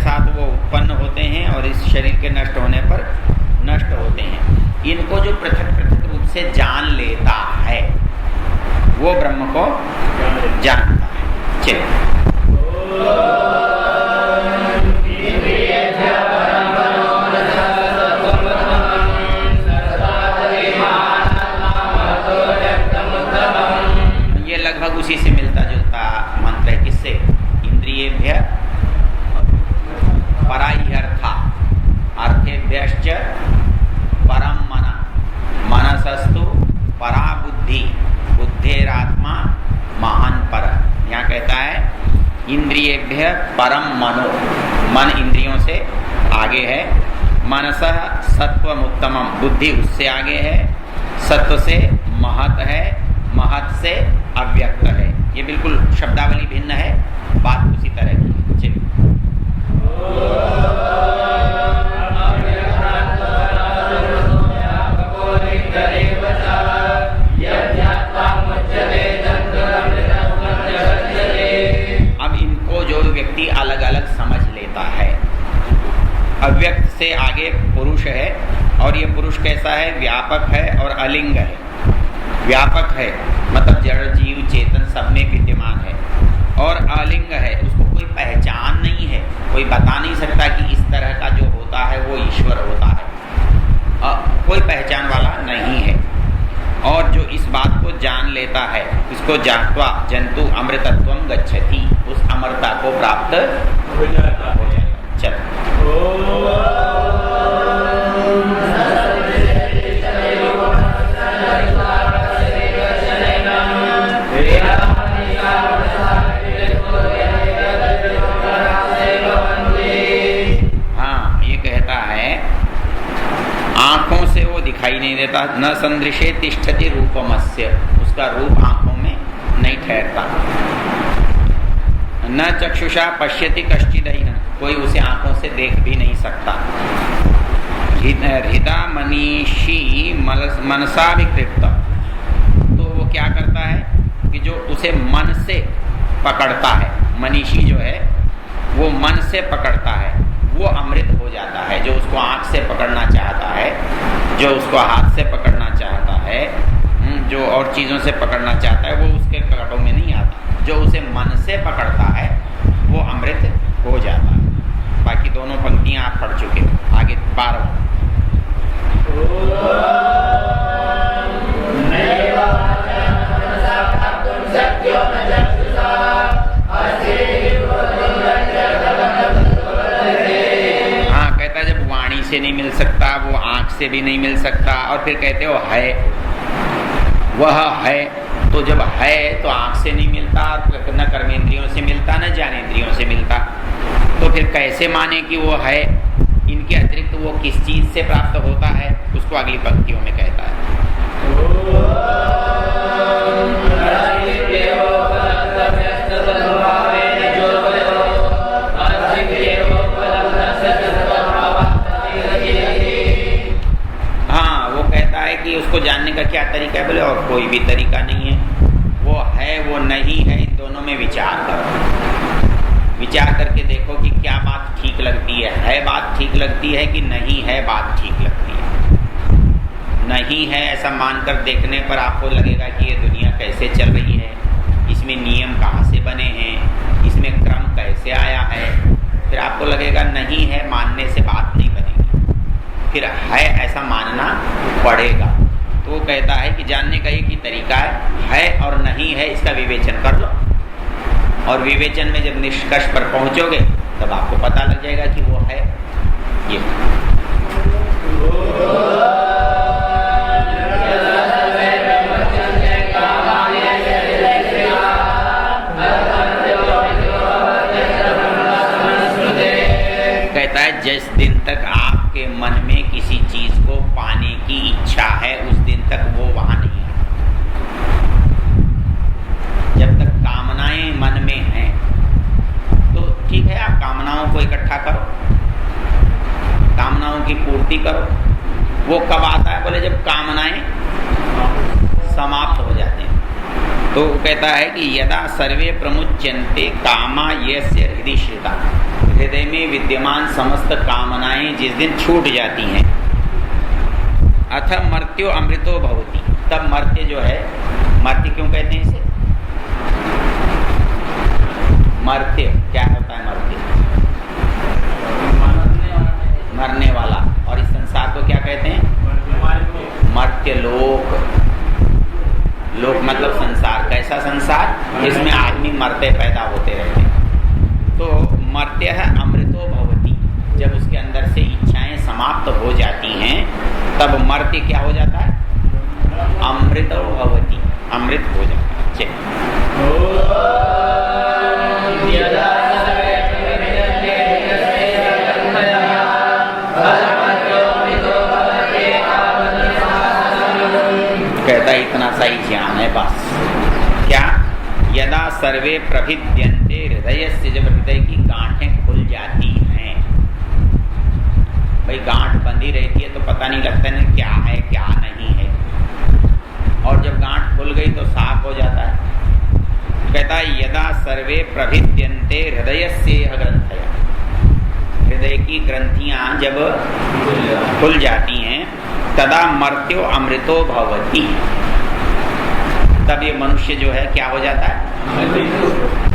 साथ वो उत्पन्न होते हैं और इस शरीर के नष्ट होने पर नष्ट होते हैं। इनको जो पृथक पृथक रूप से जान लेता है वो ब्रह्म को जानता है। चलिए, ये लगभग उसी से मिलता जुलता मंत्र है। किससे? इंद्रियेभ्य पराह्यर्था अर्थेभ्यश्च परम मन मनसस्तु परा बुद्धि बुद्धेरात्मा महान पर। यहाँ कहता है इंद्रियेभ्य परम मनो, मन इंद्रियों से आगे है। मनसः सत्वमुत्तमम, बुद्धि उससे आगे है। सत्व से महत है, महत से अव्यक्त है। ये बिल्कुल शब्दावली भिन्न है, बात उसी तरह की। चलिए, अब इनको जो व्यक्ति अलग अलग समझ लेता है, अव्यक्त से आगे पुरुष है और ये पुरुष कैसा है? व्यापक है और अलिंग है। व्यापक है मतलब जड़ जीव चेतन सब में विद्यमान है, और अलिंग है, उसको कोई पहचान नहीं है, कोई बता नहीं सकता कि इस तरह का जो होता है वो ईश्वर होता है, कोई पहचान वाला नहीं है। और जो इस बात को जान लेता है उसको ज्ञात्वा जंतु अमृतत्वम गच्छति, उस अमरता को प्राप्त हो जाता है। चलो, आंखों से वो दिखाई नहीं देता। न संदृशे तिष्ठति रूपमस्य, उसका रूप आंखों में नहीं ठहरता। न चक्षुषा पश्यति कश्चिदयिन, कोई उसे आंखों से देख भी नहीं सकता। हृदा मनीषी मनसा विकृत, तो वो क्या करता है कि जो उसे मन से पकड़ता है, मनीषी जो है वो मन से पकड़ता है, वो अमृत हो जाता है। जो उसको आँख से पकड़ना चाहता है, जो उसको हाथ से पकड़ना चाहता है, जो और चीज़ों से पकड़ना चाहता है, वो उसके कटों में नहीं आता। जो उसे मन से पकड़ता है वो अमृत हो जाता है। बाकी दोनों पंक्तियाँ आप पढ़ चुके हो। आगे 12वां, से नहीं मिल सकता, वो आँख से भी नहीं मिल सकता, और फिर कहते हो है, वह है। तो जब है तो आँख से नहीं मिलता, न कर्मेंद्रियों से मिलता, न ज्ञानेंद्रियों से मिलता, तो फिर कैसे माने कि वो है? इनके अतिरिक्त वो किस चीज़ से प्राप्त होता है, उसको अगली पंक्तियों में कहता है। कि उसको जानने का क्या तरीका है? बोले और कोई भी तरीका नहीं है, वो है वो नहीं है, इन दोनों में विचार करो। विचार करके देखो कि क्या बात ठीक लगती है बात ठीक लगती है कि नहीं है बात ठीक लगती है। नहीं है ऐसा मानकर देखने पर आपको लगेगा कि ये दुनिया कैसे चल रही है, इसमें नियम कहाँ से बने हैं, इसमें क्रम कैसे आया है। फिर आपको लगेगा नहीं है मानने से बात नहीं बनेगी, फिर है ऐसा मानना पड़ेगा। तो वो कहता है कि जानने का एक ही तरीका है और नहीं है, इसका विवेचन कर लो, और विवेचन में जब निष्कर्ष पर पहुंचोगे तब आपको पता लग जाएगा कि वो है ये। कहता है जिस दिन तक आपके मन में किसी चीज को पाने की इच्छा है उस दिन तक वो वहां नहीं है। जब तक कामनाएं मन में हैं तो ठीक है, आप कामनाओं को इकट्ठा करो, कामनाओं की पूर्ति करो। वो कब आता है? बोले जब कामनाएं समाप्त हो जाते हैं। तो कहता है कि यदा सर्वे प्रमुच्यन्ते कामा यस्य हृदि श्रिता, हृदय में विद्यमान समस्त कामनाएं जिस दिन छूट जाती हैं, अथ मर्त्यो अमृतो भवति, तब मर्त्य जो है, मर्त्य क्यों कहते हैं इसे? मर्त्य क्या होता है? मर्त्य मरने वाला। और इस संसार को क्या कहते हैं? मर्त्य लोक। लोक मतलब संसार। कैसा संसार? इसमें आदमी मरते पैदा होते रहते हैं। तो मर्त्य है अमृतो भवति, जब उसके अंदर से इच्छाएं समाप्त हो जाती हैं तब मर्त्य क्या हो जाता है? अमृतो भवति, अमृत हो जाता है। कहता है इतना सा ही ज्ञान है बस। क्या? यदा सर्वे प्रभिद्यन्ते हृदय से, जब हृदय की गांठें खुल जाती हैं। भाई गांठ बंधी रहती है तो पता नहीं लगता ना क्या है क्या नहीं है, और जब गांठ खुल गई तो साफ हो जाता है। कहता है यदा सर्वे प्रभिद्यन्ते हृदय से ग्रंथया, हृदय की ग्रंथियां जब खुल जाती हैं तदा मर्त्यो अमृतो भवति, तब ये मनुष्य जो है क्या हो जाता है?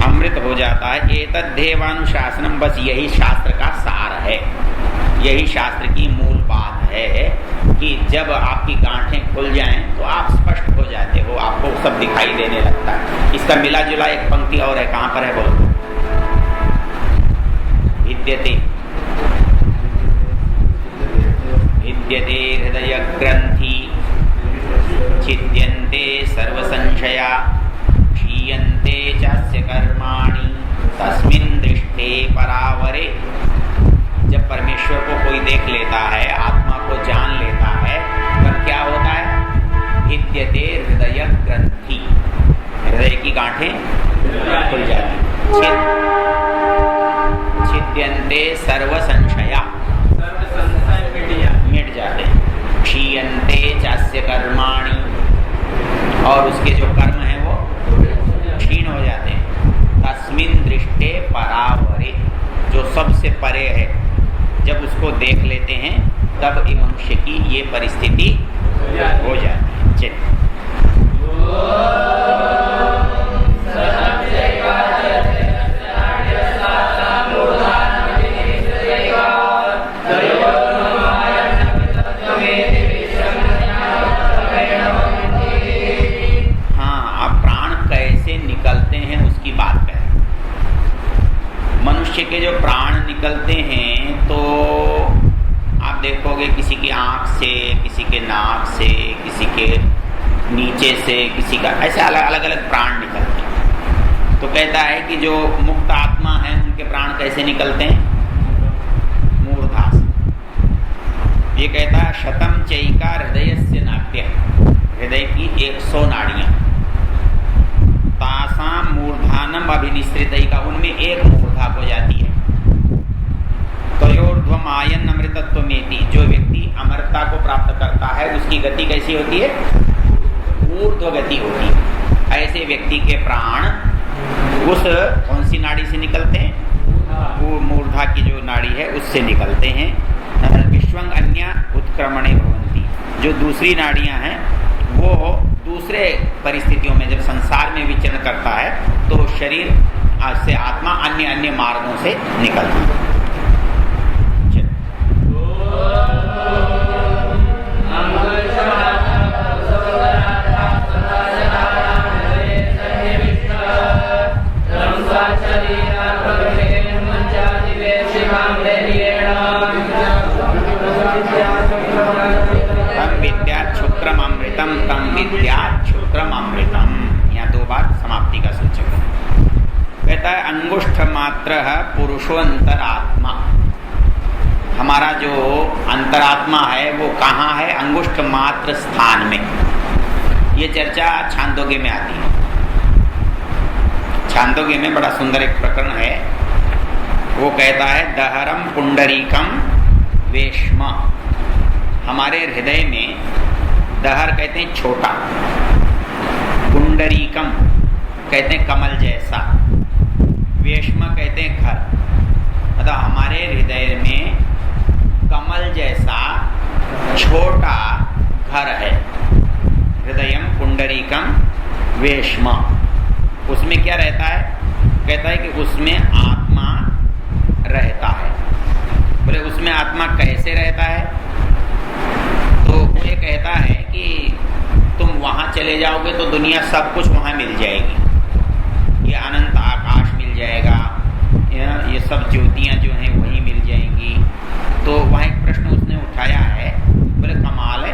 अमृत हो जाता है। एतद्धेवानुशासनम, बस यही शास्त्र का सार है, यही शास्त्र की मूल बात है कि जब आपकी गांठें खुल जाएं तो आप स्पष्ट हो जाते हो, आपको सब दिखाई देने लगता है। इसका मिला जुला एक पंक्ति और है, कहाँ पर है बोलो? विद्यते विद्यते हृदय ग्रंथि छिद्यन्ते सर्व संशया क्षीयन्ते चास्य कर्माणि तस्मिन् दृष्टे परावरे। जब परमेश्वर को कोई देख लेता है, आत्मा को जान लेता है, तब क्या होता है? विद्यते हृदय ग्रंथि, हृदय की गांठें खुल जाती। छिद्यन्ते सर्व संशया, मिट जाते। क्षीयन्ते चास्य कर्माणि, और उसके जो कर्म हैं वो क्षीण हो जाते हैं। तस्मिन् दृष्टे परावरे, जो सबसे परे है, जब उसको देख लेते हैं तब मनुष्य की ये परिस्थिति हो जाती है। मनुष्य के जो प्राण निकलते हैं तो आप देखोगे किसी की आँख से, किसी के नाक से, किसी के नीचे से, किसी का ऐसे अलग अलग प्राण निकलते हैं। तो कहता है कि जो मुक्त आत्मा है उनके प्राण कैसे निकलते हैं? मूर्धा से। ये कहता है शतम चैका हृदयस्य नाट्य, हृदय की 100 नाड़ियाँ, तासाम मूर्धानम अभिनिश्रितैका, उनमें एक मूर्धा हो जाती है। तयोर्ध्वम आयन अमृतत्वमेति, जो व्यक्ति अमरता को प्राप्त करता है उसकी गति कैसी होती है? ऊर्ध्व गति होती है। ऐसे व्यक्ति के प्राण उस कौन सी नाड़ी से निकलते हैं? वो मूर्धा की जो नाड़ी है उससे निकलते हैं। विश्वंग अन्य उत्क्रमणे भवन्ति, जो दूसरी नाड़ियां हैं वो दूसरे परिस्थितियों में जब संसार में विचरण करता है तो शरीर से आत्मा अन्य अन्य मार्गों से निकलती है। तम विद्या क्षुत्रम अमृतम, तम विद्या क्षुत्रम अमृतम। यहाँ 2 बार समाप्ति का सूचक है। कहता है अंगुष्ठ मात्र पुरुषो अंतरात्मा, हमारा जो अंतरात्मा है वो कहाँ है? अंगुष्ठ मात्र स्थान में। ये चर्चा छांदोग्य में आती है। छांदोग्य में बड़ा सुंदर एक प्रकरण है, वो कहता है दहरम पुंडरीकम वेश्म, हमारे हृदय में दहर कहते हैं छोटा, पुंडरीकम कहते हैं कमल जैसा, वेश्म कहते हैं घर। मतलब हमारे हृदय में कमल जैसा छोटा घर है। हृदयम पुंडरीकम वेश्म, उसमें क्या रहता है? कहता है कि उसमें आत्मा रहता है। बोले उसमें आत्मा कैसे रहता है? तो वो ये कहता है कि तुम वहाँ चले जाओगे तो दुनिया सब कुछ वहाँ मिल जाएगी। ये अनंत आकाश मिल जाएगा, ये सब ज्योतियाँ जो हैं वहीं मिल जाएंगी। तो वहाँ एक प्रश्न उसने उठाया है, बोले कमाल है,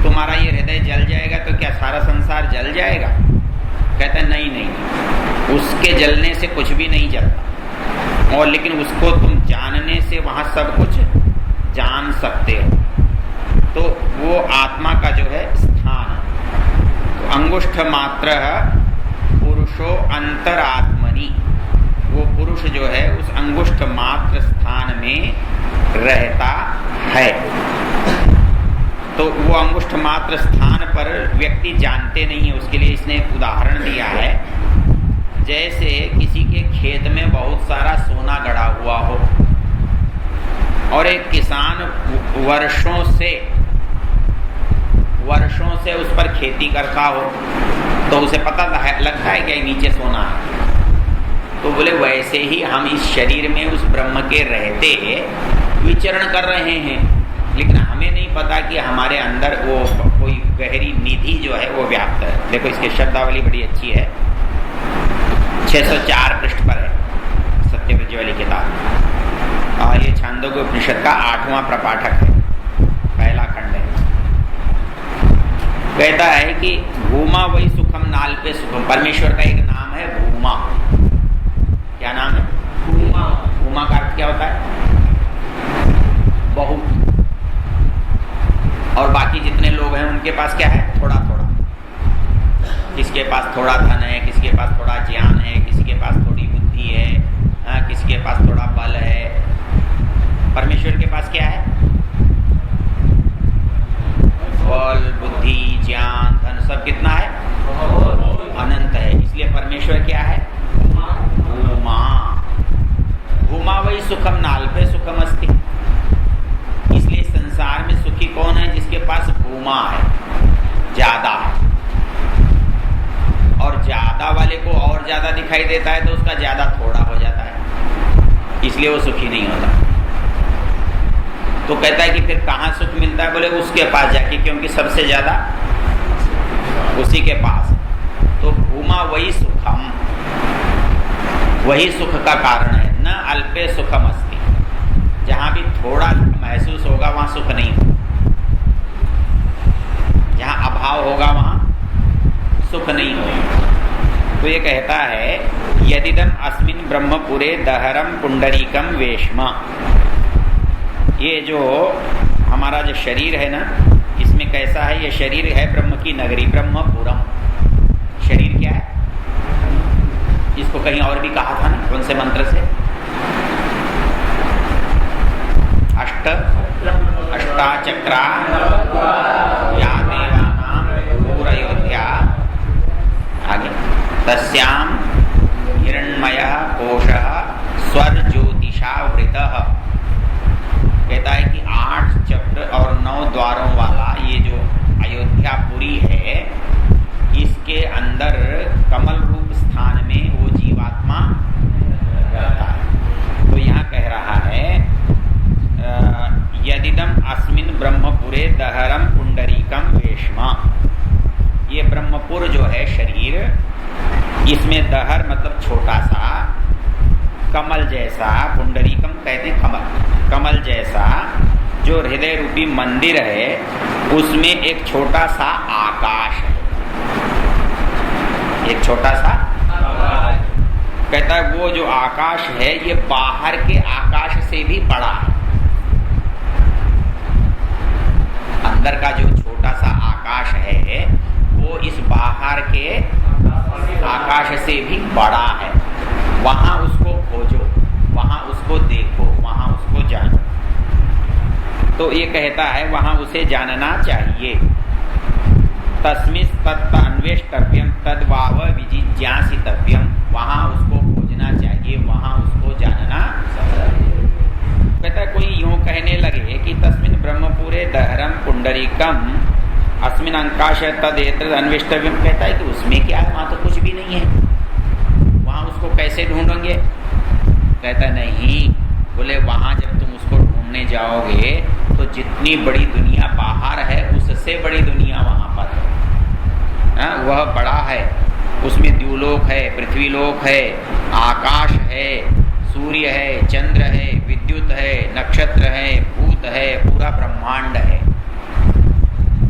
तुम्हारा ये हृदय जल जाएगा तो क्या सारा संसार जल जाएगा? कहता है नहीं नहीं, उसके जलने से कुछ भी नहीं जलता, और लेकिन उसको तुम जानने से वहाँ सब कुछ जान सकते हो। तो वो आत्मा का जो है स्थान, तो अंगुष्ठ मात्र पुरुषो अंतरात्मनि, वो पुरुष जो है उस अंगुष्ठ मात्र स्थान में रहता है। तो वो अंगुष्ठ मात्र स्थान पर व्यक्ति जानते नहीं है, उसके लिए इसने एक उदाहरण दिया है। जैसे किसी के खेत में बहुत सारा सोना गड़ा हुआ हो और एक किसान वर्षों से उस पर खेती करता हो, तो उसे पता लगता है कि नीचे सोना है। तो बोले वैसे ही हम इस शरीर में उस ब्रह्म के रहते विचरण कर रहे हैं, लेकिन हमें नहीं पता कि हमारे अंदर वो कोई गहरी निधि जो है वो व्याप्त है। देखो इसकी शब्दावली बड़ी अच्छी है, 604 पृष्ठ पर है सत्यव्रज वाली किताब, और ये छांदोग्य उपनिषद का 8वां प्रपाठक है, पहला खंड है। कहता है कि भूमा वही सुखम नाल पे सुखम, परमेश्वर का एक नाम है भूमा। क्या नाम है? भूमा। भूमा का अर्थ क्या होता है? बहुत। और बाकी जितने लोग हैं उनके पास क्या है? थोड़ा थोड़ा। किसके पास थोड़ा धन है, किसी के पास थोड़ा ज्ञान है, किसी के पास थोड़ी बुद्धि है, किसी के पास थोड़ा बल है। परमेश्वर के पास क्या है? बल, बुद्धि, ज्ञान, धन सब कितना है? अनंत है। इसलिए परमेश्वर क्या है? भूमा। भूमा वही सुखम नाल पे सुखम अस्ति। इसलिए संसार में सुखी कौन है? जिसके पास भूमा है, ज्यादा है। और ज्यादा वाले को और ज्यादा दिखाई देता है तो उसका ज्यादा थोड़ा हो जाता है, इसलिए वो सुखी नहीं होता। तो कहता है कि फिर कहाँ सुख मिलता है? बोले उसके पास जाके, क्योंकि सबसे ज्यादा उसी के पास। तो भूमा वही सुखम, वही सुख का कारण है। न अल्पे सुखम अस्ति, जहाँ भी थोड़ा महसूस होगा वहाँ सुख नहीं होगा, जहाँ अभाव होगा वहाँ सुख नहीं होगा। तो ये कहता है यदिदम अस्मिन् ब्रह्मपुरे दहरम पुंडरीकम वेश्म, ये जो हमारा जो शरीर है ना, इसमें कैसा है? ये शरीर है ब्रह्म की नगरी, ब्रह्मपुरम। शरीर क्या है? इसको कहीं और भी कहा था ना, कौन से मंत्र से? अष्टाचक्रा या देवानां पूरयोध्या, आगे तस्याम हिरण्मयः कोशः स्वर ज्योतिषावृतः। कहता है कि 8 चक्र और 9 द्वारों वाला ये जो अयोध्यापुरी है, इसके अंदर कमल रूप स्थान में वो जीवात्मा रहता है। तो यहाँ कह रहा है यदिदम अस्मिन् ब्रह्मपुरे दहरम पुंडरीकम वेश्म, ये ब्रह्मपुर जो है शरीर, इसमें दहर मतलब छोटा सा, कमल जैसा, पुंडरीकम कहते हैं कमल, कमल जैसा जो हृदय रूपी मंदिर है, उसमें एक छोटा सा आकाश है, एक छोटा सा कहता है वो जो आकाश है ये बाहर के आकाश से भी बड़ा है। अंदर का जो छोटा सा आकाश है वो इस बाहर के आकाश से भी बड़ा है। वहां उसको खोजो, वहां उसको देखो, वहां उसको जानो। तो ये कहता है वहां उसे जानना चाहिए। तस्मिस् तत् अन्वेष्टव्यम तद्वाव विजिज्ञासितव्यम, वहां उसको खोजना चाहिए, वहां उसको जानना चाहिए। इतस्मिन् ब्रह्मपुरे दहरम पुंडरीकम अस्मिन अंकाश तदेतद अन्वेष्टव्यम। कहता है कि उसमें क्या है, वहाँ तो कुछ भी नहीं है, वहाँ उसको कैसे ढूंढेंगे? कहता नहीं, बोले वहाँ जब तुम उसको ढूंढने जाओगे तो जितनी बड़ी दुनिया बाहर है उससे बड़ी दुनिया वहाँ पर है। वह बड़ा है, उसमें द्युलोक है, पृथ्वीलोक है, आकाश है, सूर्य है, चंद्र है, विद्युत है, नक्षत्र है, भूत है, पूरा ब्रह्मांड है।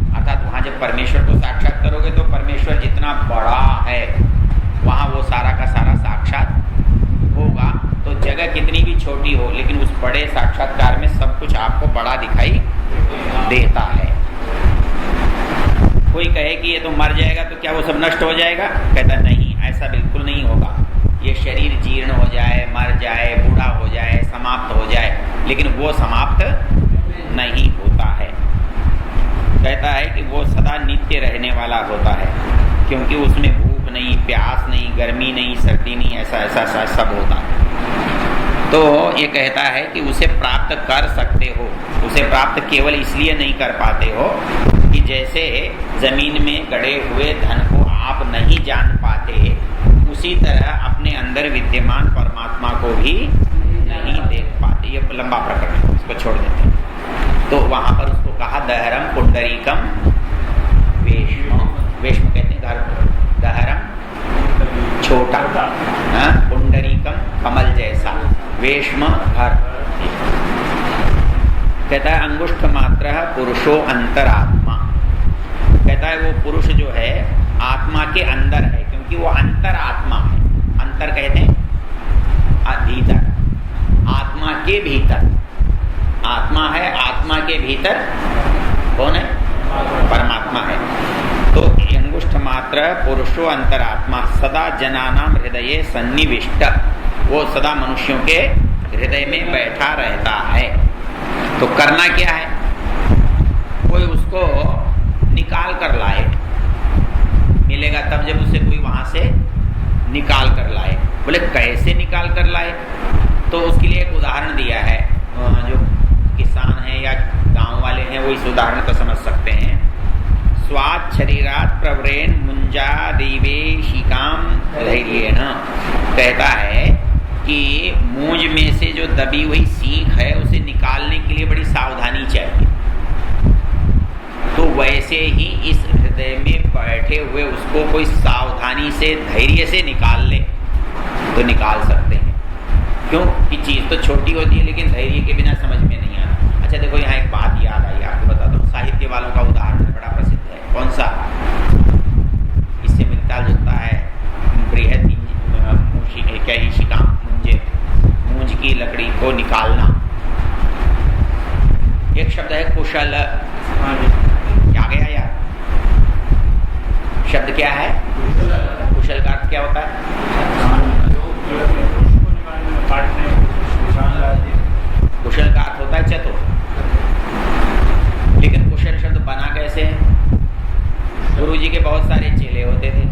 अर्थात वहाँ जब परमेश्वर को साक्षात करोगे तो परमेश्वर जितना बड़ा है वहाँ वो सारा का सारा साक्षात होगा। तो जगह कितनी भी छोटी हो लेकिन उस बड़े साक्षात्कार में सब कुछ आपको बड़ा दिखाई देता है। कोई कहे कि ये तो मर जाएगा तो क्या वो सब नष्ट हो जाएगा? कहता नहीं, ऐसा बिल्कुल नहीं होगा। ये शरीर जीर्ण हो जाए, मर जाए, बूढ़ा हो जाए, समाप्त हो जाए, लेकिन वो समाप्त नहीं होता है। कहता है कि वो सदा नित्य रहने वाला होता है, क्योंकि उसमें भूख नहीं, प्यास नहीं, गर्मी नहीं, सर्दी नहीं, ऐसा ऐसा सब होता है। तो ये कहता है कि उसे प्राप्त कर सकते हो, उसे प्राप्त केवल इसलिए नहीं कर पाते हो कि जैसे जमीन में गड़े हुए धन को आप नहीं जान पाते, उसी तरह अपने अंदर विद्यमान परमात्मा को भी नहीं देख पाते। ये लंबा प्रकरण है, इसको छोड़ देते हैं। तो वहाँ पर उसको कहा दहरम पुंडरीकम वेश्म, वेश्म कहते हैं घर को, दहरम छोटा, पुंडरीकम कमल जैसा, वेश्म घर। कहता है अंगुष्ठ मात्र पुरुषो अंतरात्मा। कहता है वो पुरुष जो है आत्मा के अंदर है, क्योंकि वो अंतरात्मा है। अंतर कहते हैं भीतर, आत्मा के भीतर आत्मा है, आत्मा के भीतर कौन है? परमात्मा है। तो अंगुष्ठ मात्र पुरुषो अंतरात्मा सदा जनानाम हृदये सन्निविष्ट, वो सदा मनुष्यों के हृदय में बैठा रहता है। तो करना क्या है? कोई उसको निकाल कर लाए, मिलेगा तब जब उसे कोई वहां से निकाल कर लाए। बोले कैसे निकाल कर लाए? तो उसके लिए एक उदाहरण दिया है, जो किसान हैं या गांव वाले हैं वो इस उदाहरण को समझ सकते हैं। स्वाद शरीरात प्रवरेण मुंजा देवे शिकाम धैर्येण। कहता है कि मूंज में से जो दबी हुई सीख है उसे निकालने के लिए बड़ी सावधानी चाहिए। तो वैसे ही इस हृदय में बैठे हुए उसको कोई सावधानी से धैर्य से निकाल ले तो निकाल सकते हैं। क्यों कि चीज़ तो छोटी होती है लेकिन धैर्य के बिना समझ में नहीं आता। अच्छा देखो, यहाँ एक बात याद आई, आपको बताता हूँ। साहित्य वालों का उदाहरण बड़ा प्रसिद्ध है। कौन सा? इससे मिलता जुलता है। बृहद मूंज की लकड़ी को निकालना। एक शब्द है कुशल। क्या गया यार? शब्द क्या है? कुशल का अर्थ क्या होता है? कुशल का अर्थ होता है चतुर। लेकिन कुशल शब्द बना कैसे? गुरु जी के बहुत सारे चेले होते थे,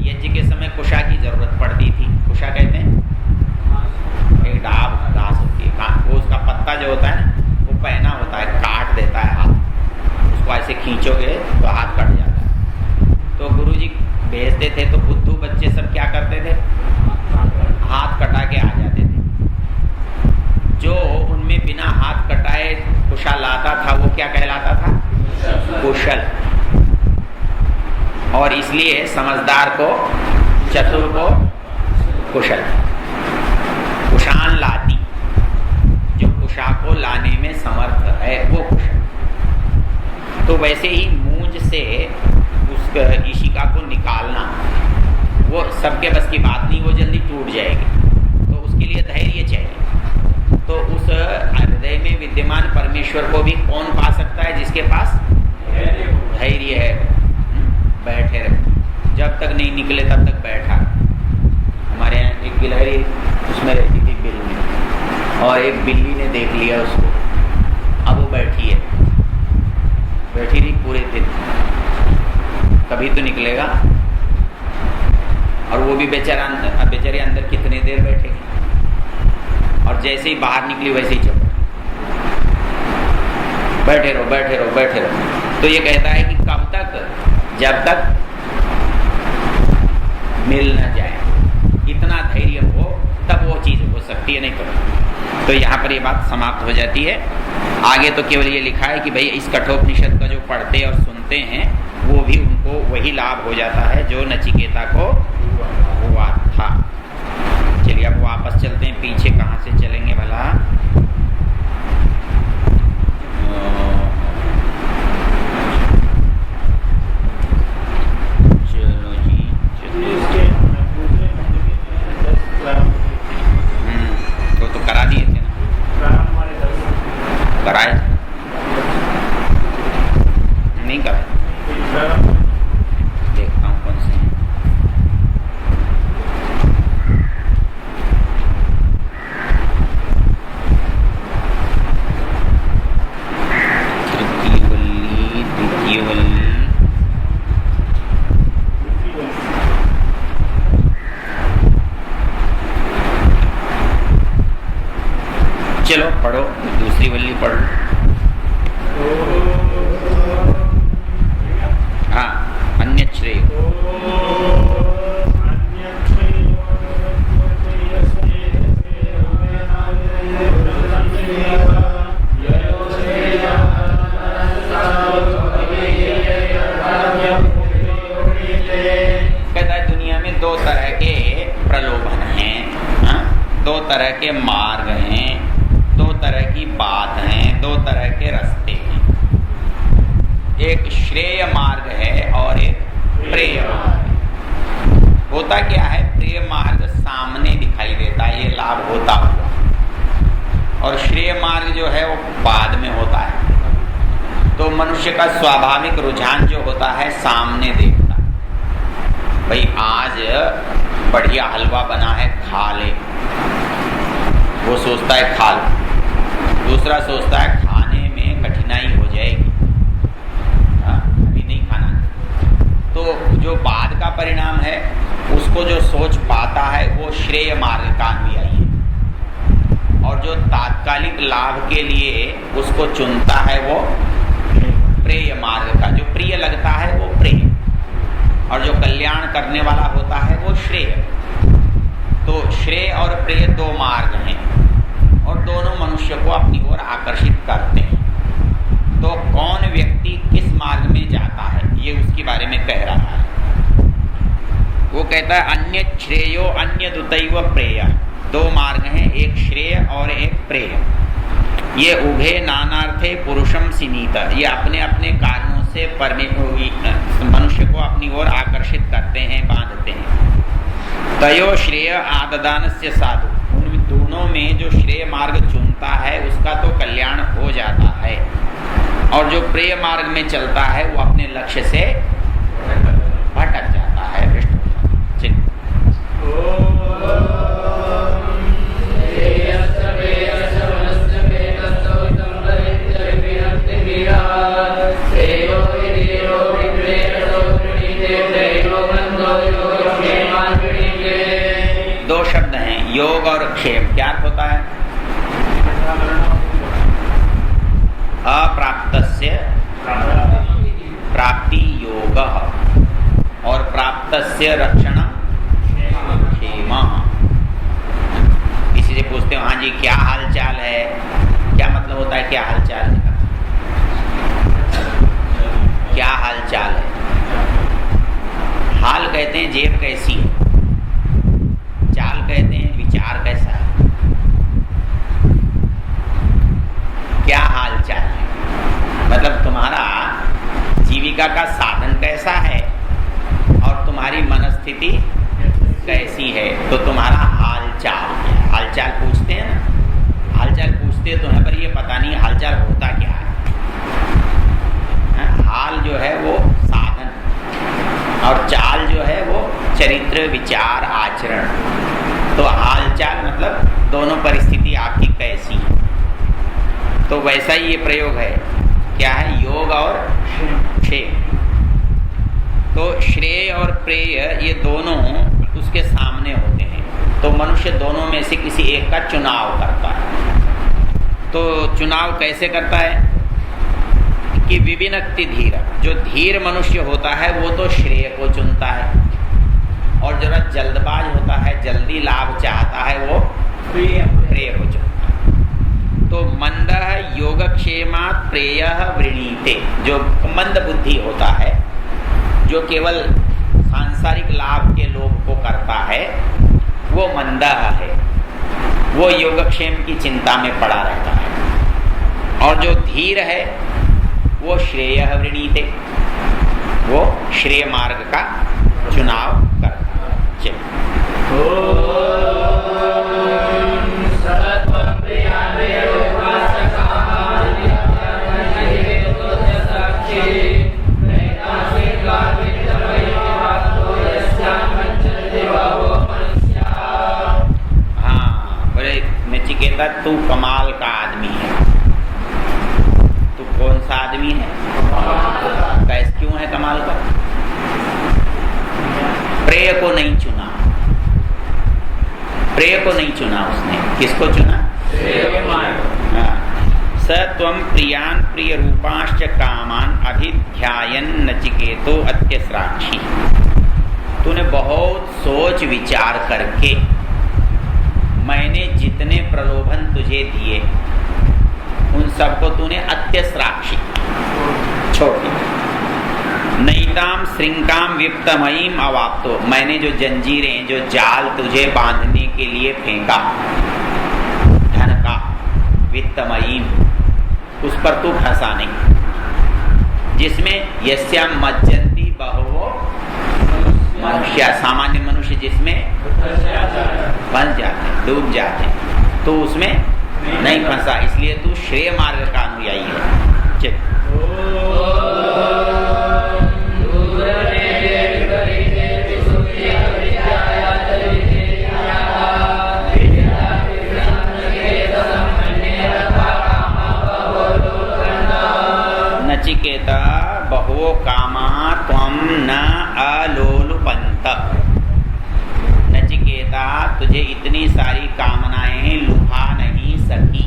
यज्ञ के समय कुशा की जरूरत पड़ती थी। कुशा कहते हैं एक डाब घास होती है, वो उसका पत्ता जो होता है वो पहना होता है, काट देता है हाथ। उसको ऐसे खींचोगे तो हाथ कट जाता है। तो गुरु जी भेजते थे तो बुद्धू बच्चे सब क्या करते थे? हाथ कटा के आ जाते थे। जो उनमें बिना हाथ कटाए कुशा लाता था वो क्या कहलाता था? कुशल। और इसलिए समझदार को, चतुर को कुशल। कुशान लाती, जो कुशा को लाने में समर्थ है वो कुशल। तो वैसे ही मूंज से उस ईशिका को निकालना वो सबके बस की बात नहीं, वो जल्दी टूट जाएगी। तो उसके लिए धैर्य चाहिए। तो उस हृदय में विद्यमान परमेश्वर को भी कौन पा सकता है? जिसके पास धैर्य है। बैठे रहे, जब तक नहीं निकले तब तक बैठा। हमारे यहाँ एक गिलहरी उसमें रहती थी बिल में, और एक बिल्ली ने देख लिया उसको। अब वो बैठी है, बैठी रही पूरे दिन, कभी तो निकलेगा। और वो भी बेचारे अंदर कितने देर बैठेगी। और जैसे ही बाहर निकली वैसे ही चल। बैठे रहो बैठे रहो बैठे रहो। तो ये कहता है कि कब तक, जब तक मिल न जाए, इतना धैर्य हो तब वो चीज़ हो सकती है, नहीं तो यहाँ पर ये बात समाप्त हो जाती है। आगे तो केवल ये लिखा है कि भाई इस कठोपनिषद का जो पढ़ते और सुनते हैं वो भी उनको वही लाभ हो जाता है जो नचिकेता को हुआ था। चलिए अब वापस चलते हैं, पीछे कहाँ से चलेंगे भला। चलो जी तो करा दिए थे ना, कराए नहीं कराए, देखता हूँ कौन से हैं। द्वितीय वल्ली चलो पढ़ो, दूसरी वल्ली पढ़ लो। हाँ, अन्य श्रेय कहता है दुनिया में दो तरह के प्रलोभन हैं, दो तरह के मार्ग हैं, दो तरह की बात हैं, दो तरह के रास्ते हैं। एक श्रेय मार्ग है और एक प्रेय मार्ग है। होता क्या है, प्रेय मार्ग सामने दिखाई देता है, ये लाभ होता हुआ, और श्रेय मार्ग जो है वो बाद में होता है। तो मनुष्य का स्वाभाविक रुझान जो होता है सामने देखता है, भाई आज बढ़िया हलवा बना है खा ले, वो सोचता है खा लो। दूसरा सोचता है खाने में कठिनाई हो जाएगी, अभी नहीं खाना। तो जो बाद का परिणाम है उसको जो सोच पाता है वो श्रेय मार्ग का अनुयायी है, और जो तात्कालिक लाभ के लिए उसको चुनता है वो प्रेय मार्ग का, जो प्रिय लगता है वो प्रेय, और जो कल्याण करने वाला होता है वो श्रेय। तो श्रेय और प्रेय दो मार्ग हैं और दोनों मनुष्य को अपनी ओर आकर्षित करते हैं। तो कौन व्यक्ति किस मार्ग में जाता है ये उसके बारे में कह रहा है। वो कहता है अन्य श्रेयो अन्य दुतैव प्रेय, दो मार्ग हैं, एक श्रेय और एक प्रेय। ये उभे नानार्थे पुरुषम सिनीत, ये अपने अपने कारणों से मनुष्य को अपनी ओर आकर्षित करते हैं, बांधते हैं। तयो श्रेय आददानस्य साधु, उन दोनों में जो श्रेय मार्ग चुनता है उसका तो कल्याण हो जाता है, और जो प्रेय मार्ग में चलता है वो अपने लक्ष्य से भटक जाता है, भ्रष्ट हो जाता है। दो शब्द हैं, योग और क्षेम। क्या अर्थ होता है? अप्राप्तस्य प्राप्ति योग और प्राप्तस्य रक्षण क्षेम। किसी से पूछते हो हाँ जी क्या हाल चाल है, क्या मतलब होता है क्या हाल चाल है? क्या हाल चाल है? हाल कहते हैं जेब कैसी है, चाल कहते हैं विचार कैसा है। क्या हाल चाल है मतलब तुम्हारा जीविका का साधन कैसा है और तुम्हारी मनस्थिति कैसी है, तो तुम्हारा हाल चाल क्या है। हाल चाल पूछते हैं ना, हाल चाल पूछते हैं तो यहाँ पर ये पता नहीं हाल चाल होता क्या है। हाल जो है वो साधन और चाल जो है वो चरित्र विचार आचरण। तो हाल चाल मतलब दोनों परिस्थिति आपकी कैसी है। तो वैसा ही ये प्रयोग है, क्या है, योग और क्षेम। तो श्रेय और प्रेय ये दोनों उसके सामने होते हैं, तो मनुष्य दोनों में से किसी एक का चुनाव करता है। तो चुनाव कैसे करता है? कि विविनक्ति धीर, जो धीर मनुष्य होता है वो तो श्रेय को चुनता है, और जरा जल्दबाज होता है, जल्दी लाभ चाहता है, वो प्रेय को चुनता है। तो मंदः योगक्षेमात् प्रेयः वृणीते, जो मंद बुद्धि होता है, जो केवल सांसारिक लाभ के लोभ को करता है, वो मंदः है, वो योगक्षेम की चिंता में पड़ा रहता है। और जो धीर है वो श्रेयः वृणीते, वो श्रेय मार्ग का चुनाव करता है। हाँ, बोले नचिकेता तू कमाल का आदमी है। तू कौन सा आदमी है? कैसे क्यों है कमाल का? प्रेय को नहीं चुना, प्रेय को नहीं चुना उसने। किसको चुना? स त्वं प्रियान प्रिय रूपांश्च कामान अभिध्यायन नचिकेतो अत्यस्राक्षी। तूने बहुत सोच विचार करके मैंने जितने प्रलोभन तुझे दिए उन सबको तूने अत्यस्राक्षी छोड़ दिया। नैताम श्रृंकाम विप्तमयीम अवाप्तो, मैंने जो जंजीरें, जो जाल तुझे बांधने के लिए फेंका धन का, वित्तमयीम, उस पर तू फंसा नहीं। जिसमें यस्याम मज्जन्ति बहवो मनुष्य, सामान्य मनुष्य जिसमें फंस जाते, डूब जाते, तो उसमें नहीं फंसा, इसलिए तू श्रेय मार्ग का अनुयायी है। चल नचिकेता बहवो कामा त्वं न अलोलुपन्त। नचिकेता तुझे इतनी सारी कामनाएं लुभा नहीं सकी,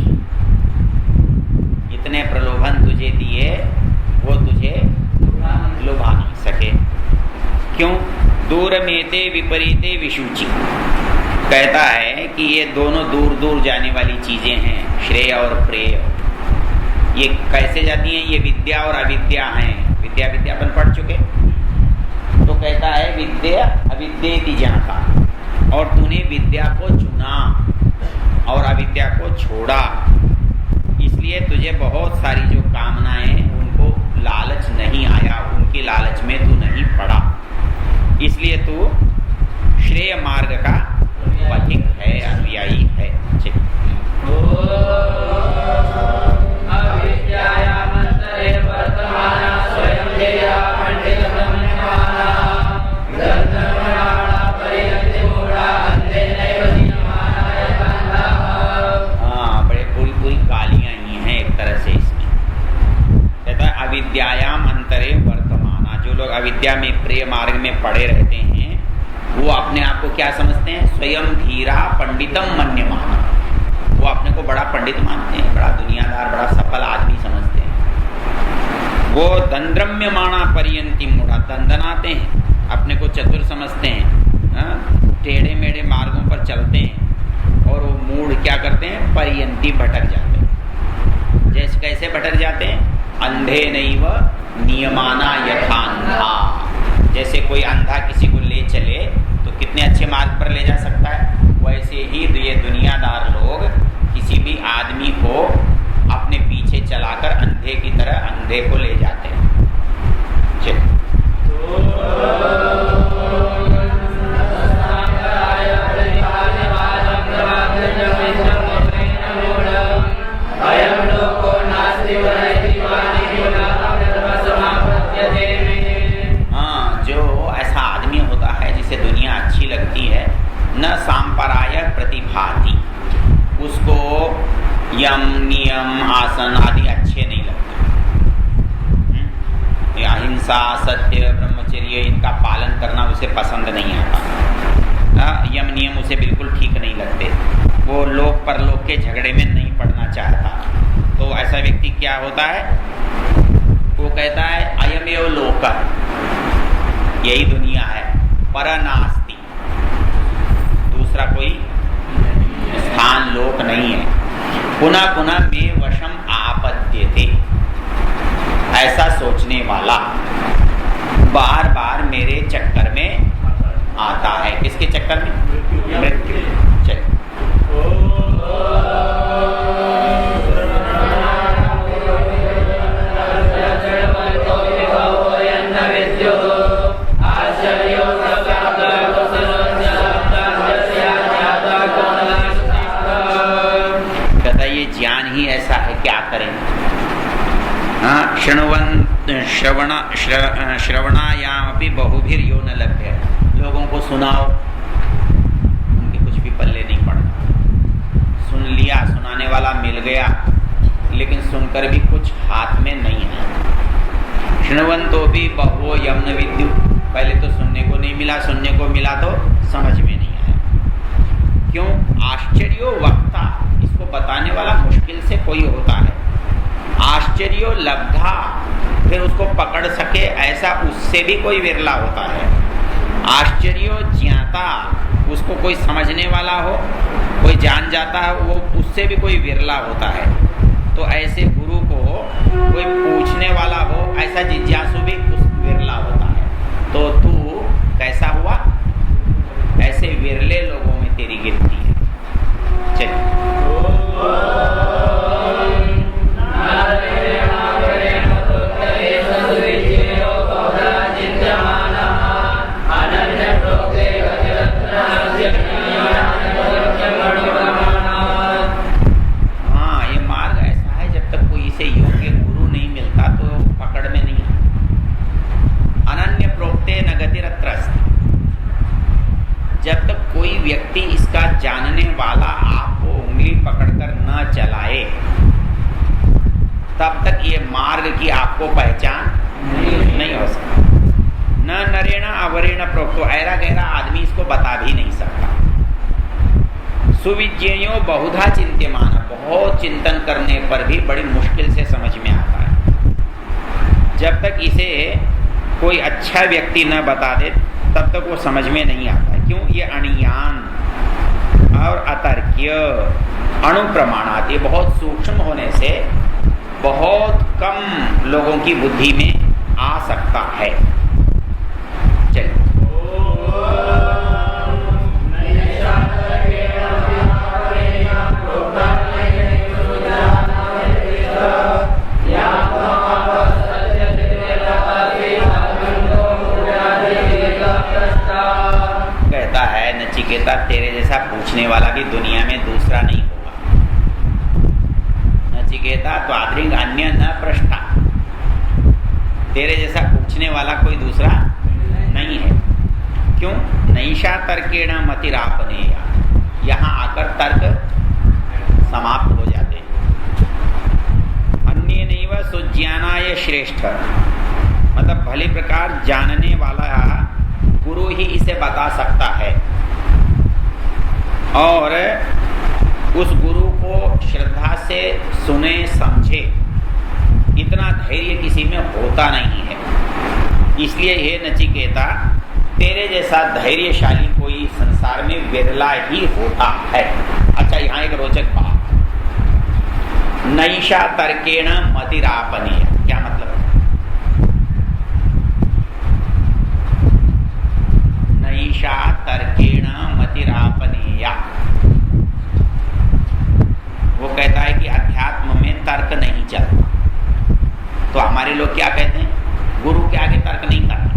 इतने प्रलोभन तुझे दिए वो तुझे लुभा नहीं सके। क्यों? दूरमेते विपरीते विशुचि, कहता है कि ये दोनों दूर दूर जाने वाली चीजें हैं, श्रेय और प्रेय। ये कैसे जाती हैं? ये विद्या और अविद्या हैं। विद्या विद्यापन पढ़ चुके, तो कहता है विद्या अविद्येति ज्ञाता, और तूने विद्या को चुना और अविद्या को छोड़ा, इसलिए तुझे बहुत सारी जो कामनाएं उनको लालच नहीं आया, उनकी लालच में तू नहीं पड़ा, इसलिए तू श्रेय मार्ग का पथिक है, अनुयायी है। हाँ, बड़े पूरी पूरी गालियां ही हैं एक तरह से इसमें। कहता है अविद्यायाम अंतरे वर्तमाना, जो लोग अविद्या में प्रेय मार्ग में पड़े रहते हैं वो अपने आप को क्या समझते हैं? स्वयं धीरा पंडितम मन्यमाना, वो अपने को बड़ा पंडित मानते हैं, बड़ा दुनियादार, बड़ा सफल आदमी समझते हैं। वो दंद्रम्यमाणा पर्यंती मूढ़ा, दंदनाते हैं, अपने को चतुर समझते हैं, टेढ़े मेढ़े मार्गों पर चलते हैं, और वो मूढ़ क्या करते हैं? पर्यंती, भटक जाते हैं। जैसे कैसे भटक जाते हैं? अंधे नैव नियमाना यथान्धा, जैसे कोई अंधा किसी को ले चले तो कितने अच्छे मार्ग पर ले जा सकता है, वैसे ही ये दुनियादार लोग किसी भी आदमी को अपने पीछे चलाकर अंधे की तरह अंधे को ले जाते हैं। हाँ, जो ऐसा आदमी होता है जिसे दुनिया अच्छी लगती है, न सांपराय प्रतिभाति, उसको यम नियम आसन आदि अच्छे नहीं लगते। अहिंसा, सत्य, ब्रह्मचर्य, इनका पालन करना उसे पसंद नहीं आता। यम नियम उसे बिल्कुल ठीक नहीं लगते। वो लोक परलोक के झगड़े में नहीं पड़ना चाहता। तो ऐसा व्यक्ति क्या होता है? कहता है अयमेव लोक, यही दुनिया है, पर नास्ति, दूसरा कोई स्थान लोक नहीं है। पुनः पुनः में वशम आपद्यते, ऐसा सोचने वाला बार बार मेरे चक्कर में आता है। किसके चक्कर में? मृत्यु। चलिए, कहता ये ज्ञान ही ऐसा है, क्या करें। हाँ, श्रवणायामपि बहुभिर्यो न लभ्य, लोगों को सुनाओ, उनके कुछ भी पल्ले नहीं पड़ता। सुन लिया, सुनाने वाला मिल गया, लेकिन सुनकर भी कुछ हाथ में नहीं है। शृण्वन्तो भी बहवो यम न विद्यु, पहले तो सुनने को नहीं मिला, सुनने को मिला तो समझ में नहीं आया। क्यों? आश्चर्यो वक्ता, इसको बताने वाला मुश्किल से कोई होता है। आश्चर्यो लब्धा, फिर उसको पकड़ सके ऐसा उससे भी कोई विरला होता है। आश्चर्यो ज्ञाता, उसको कोई समझने वाला हो, कोई जान जाता है, वो उससे भी कोई विरला होता है। तो ऐसे गुरु को कोई पूछने वाला हो, ऐसा जिज्ञासु भी विरला होता है। तो तू कैसा हुआ? ऐसे विरले लोगों में तेरी गिनती है। चलिए, हाँ, ये मार्ग ऐसा है, जब तक कोई इसे योग्य गुरु नहीं मिलता तो पकड़ में नहीं आता। अनन्य प्रोक्ते न गतिरत्रस्त, जब तक कोई व्यक्ति इसका जानने वाला आपको उंगली पकड़कर न चलाए, तब तक ये मार्ग की आपको पहचान नहीं हो सकती। न नरेण अवरेण प्रोक्तो, ऐरा गहरा आदमी इसको बता भी नहीं सकता। सुविज्ञेयो बहुधा चिंत्यमान, बहुत चिंतन करने पर भी बड़ी मुश्किल से समझ में आता है। जब तक इसे कोई अच्छा व्यक्ति न बता दे, तब तक वो समझ में नहीं आता। क्यों? ये अणियान और अतर्क्य, अणुप्रमाणात, ये बहुत सूक्ष्म होने से बहुत कम लोगों की बुद्धि में आ सकता है। चलिए, कहता है नचिकेता, तेरे जैसा पूछने वाला भी दुनिया में दूसरा नहीं होगा। नचिकेता त्वादृंग अन्य न पृष्ठा, तेरे जैसा पूछने वाला कोई दूसरा नहीं है। क्यों? नैषा तर्केण मतिरापनेया, यहाँ आकर तर्क समाप्त हो जाते हैं। अन्येनैव सुज्ञानाय श्रेष्ठ, मतलब भली प्रकार जानने वाला गुरु ही इसे बता सकता है, और उस गुरु को श्रद्धा से सुने समझे, इतना धैर्य किसी में होता नहीं है। इसलिए हे नचिकेता, तेरे जैसा धैर्यशाली कोई संसार में विरला ही होता है। अच्छा, यहाँ एक रोचक बात, नैषा तर्केण मतिरापनीय, क्या मतलब है? नैषा तर्केण मतिरापनीय, वो कहता है कि अध्यात्म में तर्क नहीं चलता। तो हमारे लोग क्या कहते हैं? गुरु के आगे तर्क नहीं करना,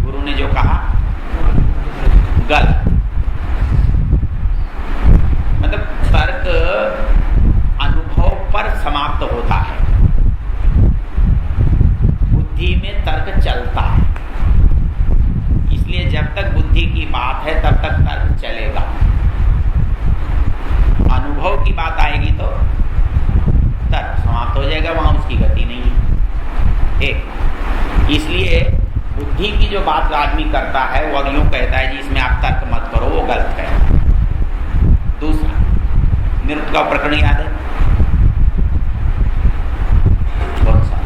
गुरु ने जो कहा गलत। मतलब तर्क अनुभव पर समाप्त होता है, बुद्धि में तर्क चलता है। इसलिए जब तक बुद्धि की बात है तब तक तर्क चलेगा, अनुभव की बात आएगी तो तर्क समाप्त हो जाएगा, वहां उसकी गति नहीं है। एक, इसलिए बुद्धि की जो बात आदमी करता है वो यूं कहता है जी इसमें आप तर्क मत करो, वो गलत है। दूसरा, निरुक्त का प्रकरण याद है? कौन सा?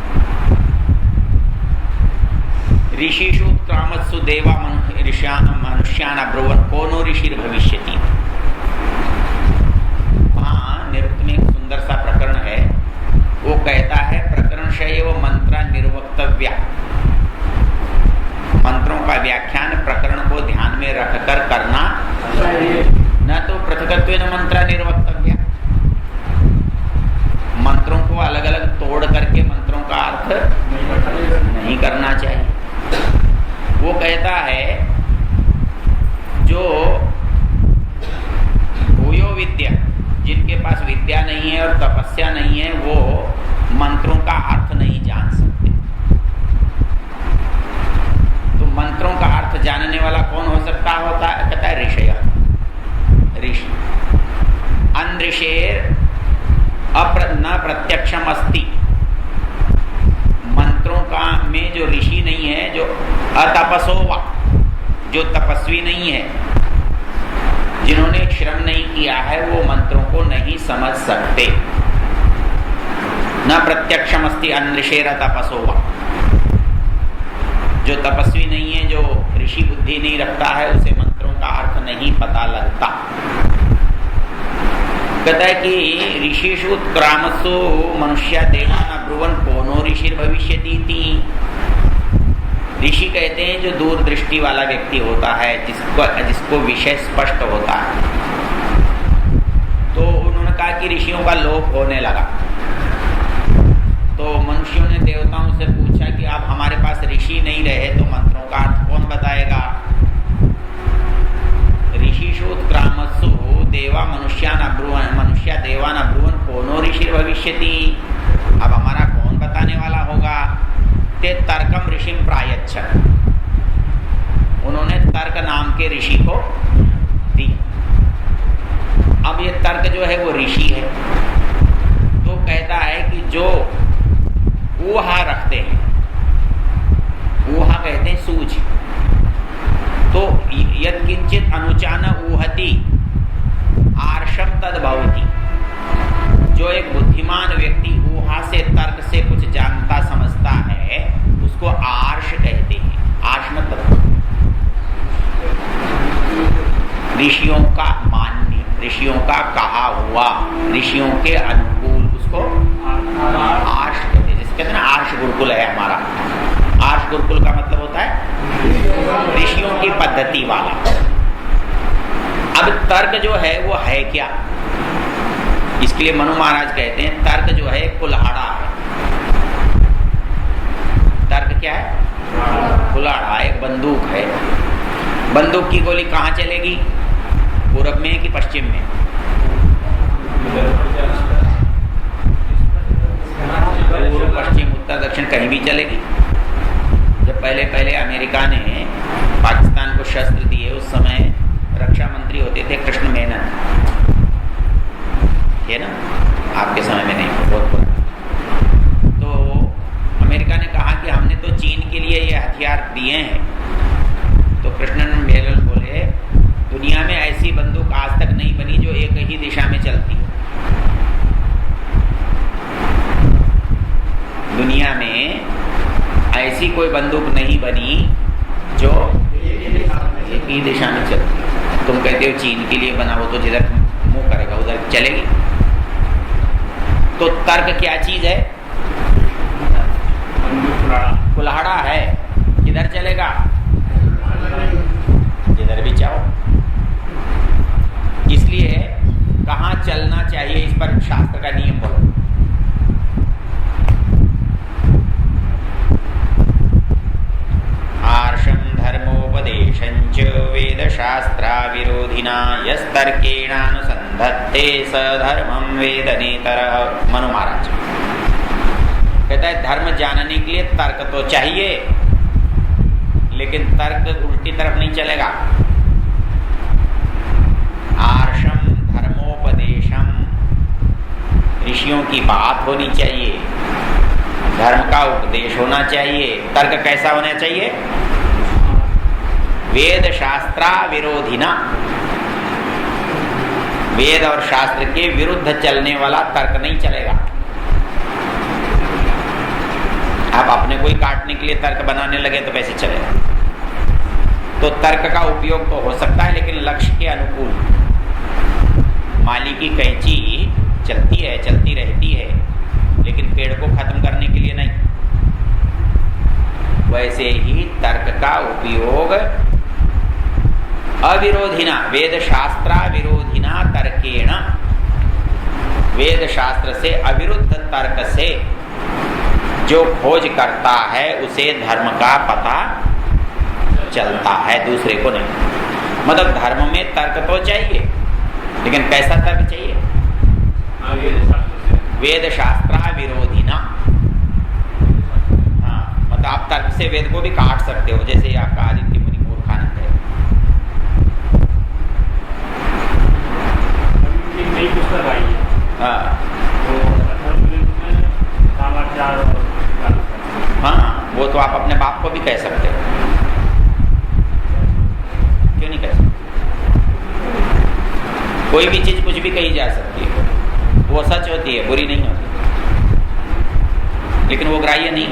मनुष्यान अब्रुवन कोनो ऋषिर भविष्यति। वहाँ निरुक्त में एक सुंदर सा प्रकरण है, वो कहता है प्रकरणशैव मंत्रा निर्वक्तव्या, मंत्रों का व्याख्यान प्रकरण को ध्यान में रखकर करना न तो पृथकत्वेन मंत्रा निर्वक्तव्या, मंत्रों को अलग अलग तोड़ करके मंत्रों का अर्थ नहीं करना चाहिए। वो कहता है जो भूयो विद्या, जिनके पास विद्या नहीं है और तपस्या नहीं है, वो मंत्रों का अर्थ नहीं जान सकते। तो मंत्रों का अर्थ जानने वाला कौन हो सकता होता है? कहता है ऋषय, ऋषि। अंदृशेर न प्रत्यक्षम अस्ति, मंत्रों का में जो ऋषि नहीं है, जो अतपसोवा, जो तपस्वी नहीं है, जिन्होंने श्रम नहीं किया है, वो मंत्रों को नहीं समझ सकते। न प्रत्यक्षम अस्ति अंदृशेर तपसोवा, जो तपस्वी नहीं है, जो ऋषि बुद्धि नहीं रखता है, उसे मंत्रों का अर्थ नहीं पता लगता। कहता है कि ऋषिषु उत्क्रामसु मनुष्य देवान अब्रुवन कोनो ऋषिर भविष्यति। ऋषि कहते हैं जो दूरदृष्टि वाला व्यक्ति होता है, जिसको विषय स्पष्ट होता है। तो उन्होंने कहा कि ऋषियों का लोप होने लगा। तो मनुष्यों ने देवताओं से पूछा कि अब हमारे पास ऋषि नहीं रहे तो मंत्रों का अर्थ कौन बताएगा? ऋषिषु उत्क्रामसु देवा मनुष्यान अब्रुवन, मनुष्य देवान अब्रुवन कोनो ऋषि भविष्यति। अब हमारा कौन बताने वाला होगा? ते तर्कम ऋषिम प्रायच्छ, उन्होंने तर्क नाम के ऋषि को दी। अब ये तर्क जो है वो ऋषि है। तो कहता है कि जो ऊहा रखते हैं, ऊहा कहते हैं सूझ, तो यद किंचित अनुचान ऊहति आर्षम तद भवति, जो एक बुद्धिमान व्यक्ति ऊहा से तर्क से कुछ जानता समझता है, उसको आर्ष कहते हैं। आर्ष मतलब ऋषियों का मान्य, ऋषियों का कहा हुआ, ऋषियों के अनुकूल, उसको आर्ष कहते हैं। जिसके कहते हैं ना आर्ष गुरुकुल है हमारा। आर्ष गुरुकुल का मतलब होता है ऋषियों की पद्धति वाला। अब तर्क जो है वो है क्या? इसके लिए मनु महाराज कहते हैं तर्क जो है कुल्हाड़ा है। तर्क क्या है? कुल्हाड़ा, एक बंदूक है। बंदूक की गोली कहाँ चलेगी? पूरब में कि पश्चिम में? पूर्व, पश्चिम, उत्तर, दक्षिण, कहीं भी चलेगी। जब पहले पहले अमेरिका ने पाकिस्तान को शस्त्र दिए, उस समय रक्षा मंत्री होते थे कृष्ण मेनन, है ना? आपके समय में नहीं, बहुत पुराना। तो अमेरिका ने कहा कि हमने तो चीन के लिए ये हथियार दिए हैं। तो कृष्ण मेनन बोले दुनिया में ऐसी बंदूक आज तक नहीं बनी जो एक ही दिशा में चलती। दुनिया में ऐसी कोई बंदूक नहीं बनी जो एक ही दिशा में चलती। तुम कहते हो चीन के लिए बना, हो तो जिधर मुंह करेगा उधर चलेगी। तो तर्क क्या चीज है? कुल्हाड़ा है, किधर चलेगा? जिधर भी चाहो। इसलिए कहाँ चलना चाहिए, इस पर शास्त्र का नियम बोलो। आर्षम धर्मोपदेशंच वेद शास्त्रा विरोधिना यस्तर्केणानुसंधत्ते स धर्मं वेद नेतरः। मनु महाराज कहता है धर्म जानने के लिए तर्क तो चाहिए, लेकिन तर्क उल्टी तरफ नहीं चलेगा। आर्षम धर्मोपदेशम, ऋषियों की बात होनी चाहिए, धर्म का उपदेश होना चाहिए। तर्क कैसा होना चाहिए? वेद शास्त्रा विरोधिना, वेद और शास्त्र के विरुद्ध चलने वाला तर्क नहीं चलेगा। आप अपने कोई काटने के लिए तर्क बनाने लगे तो कैसे चलेगा? तो तर्क का उपयोग तो हो सकता है, लेकिन लक्ष्य के अनुकूल। माली की कैंची चलती है, चलती रहती है, लेकिन पेड़ को खत्म करने के लिए नहीं। वैसे ही तर्क का उपयोग अविरोधिना वेद शास्त्रा विरोधिना तर्केण, वेद शास्त्र से अविरुद्ध तर्क से जो खोज करता है उसे धर्म का पता चलता है, दूसरे को नहीं। मतलब धर्म में तर्क तो चाहिए, लेकिन कैसा तर्क चाहिए? वेद शास्त्रा विरोधिना। हाँ, मतलब आप तर्क से वेद को भी काट सकते हो, जैसे आपका आदित्य मुनि मूर्खानंद है। नई पुस्तक आई है, हाँ हाँ, वो तो आप अपने बाप को भी कह सकते हो, क्यों नहीं कह सकते? कोई भी चीज कुछ भी कही जा सकती है, वो सच होती है, बुरी नहीं होती, लेकिन वो ग्राह्य नहीं।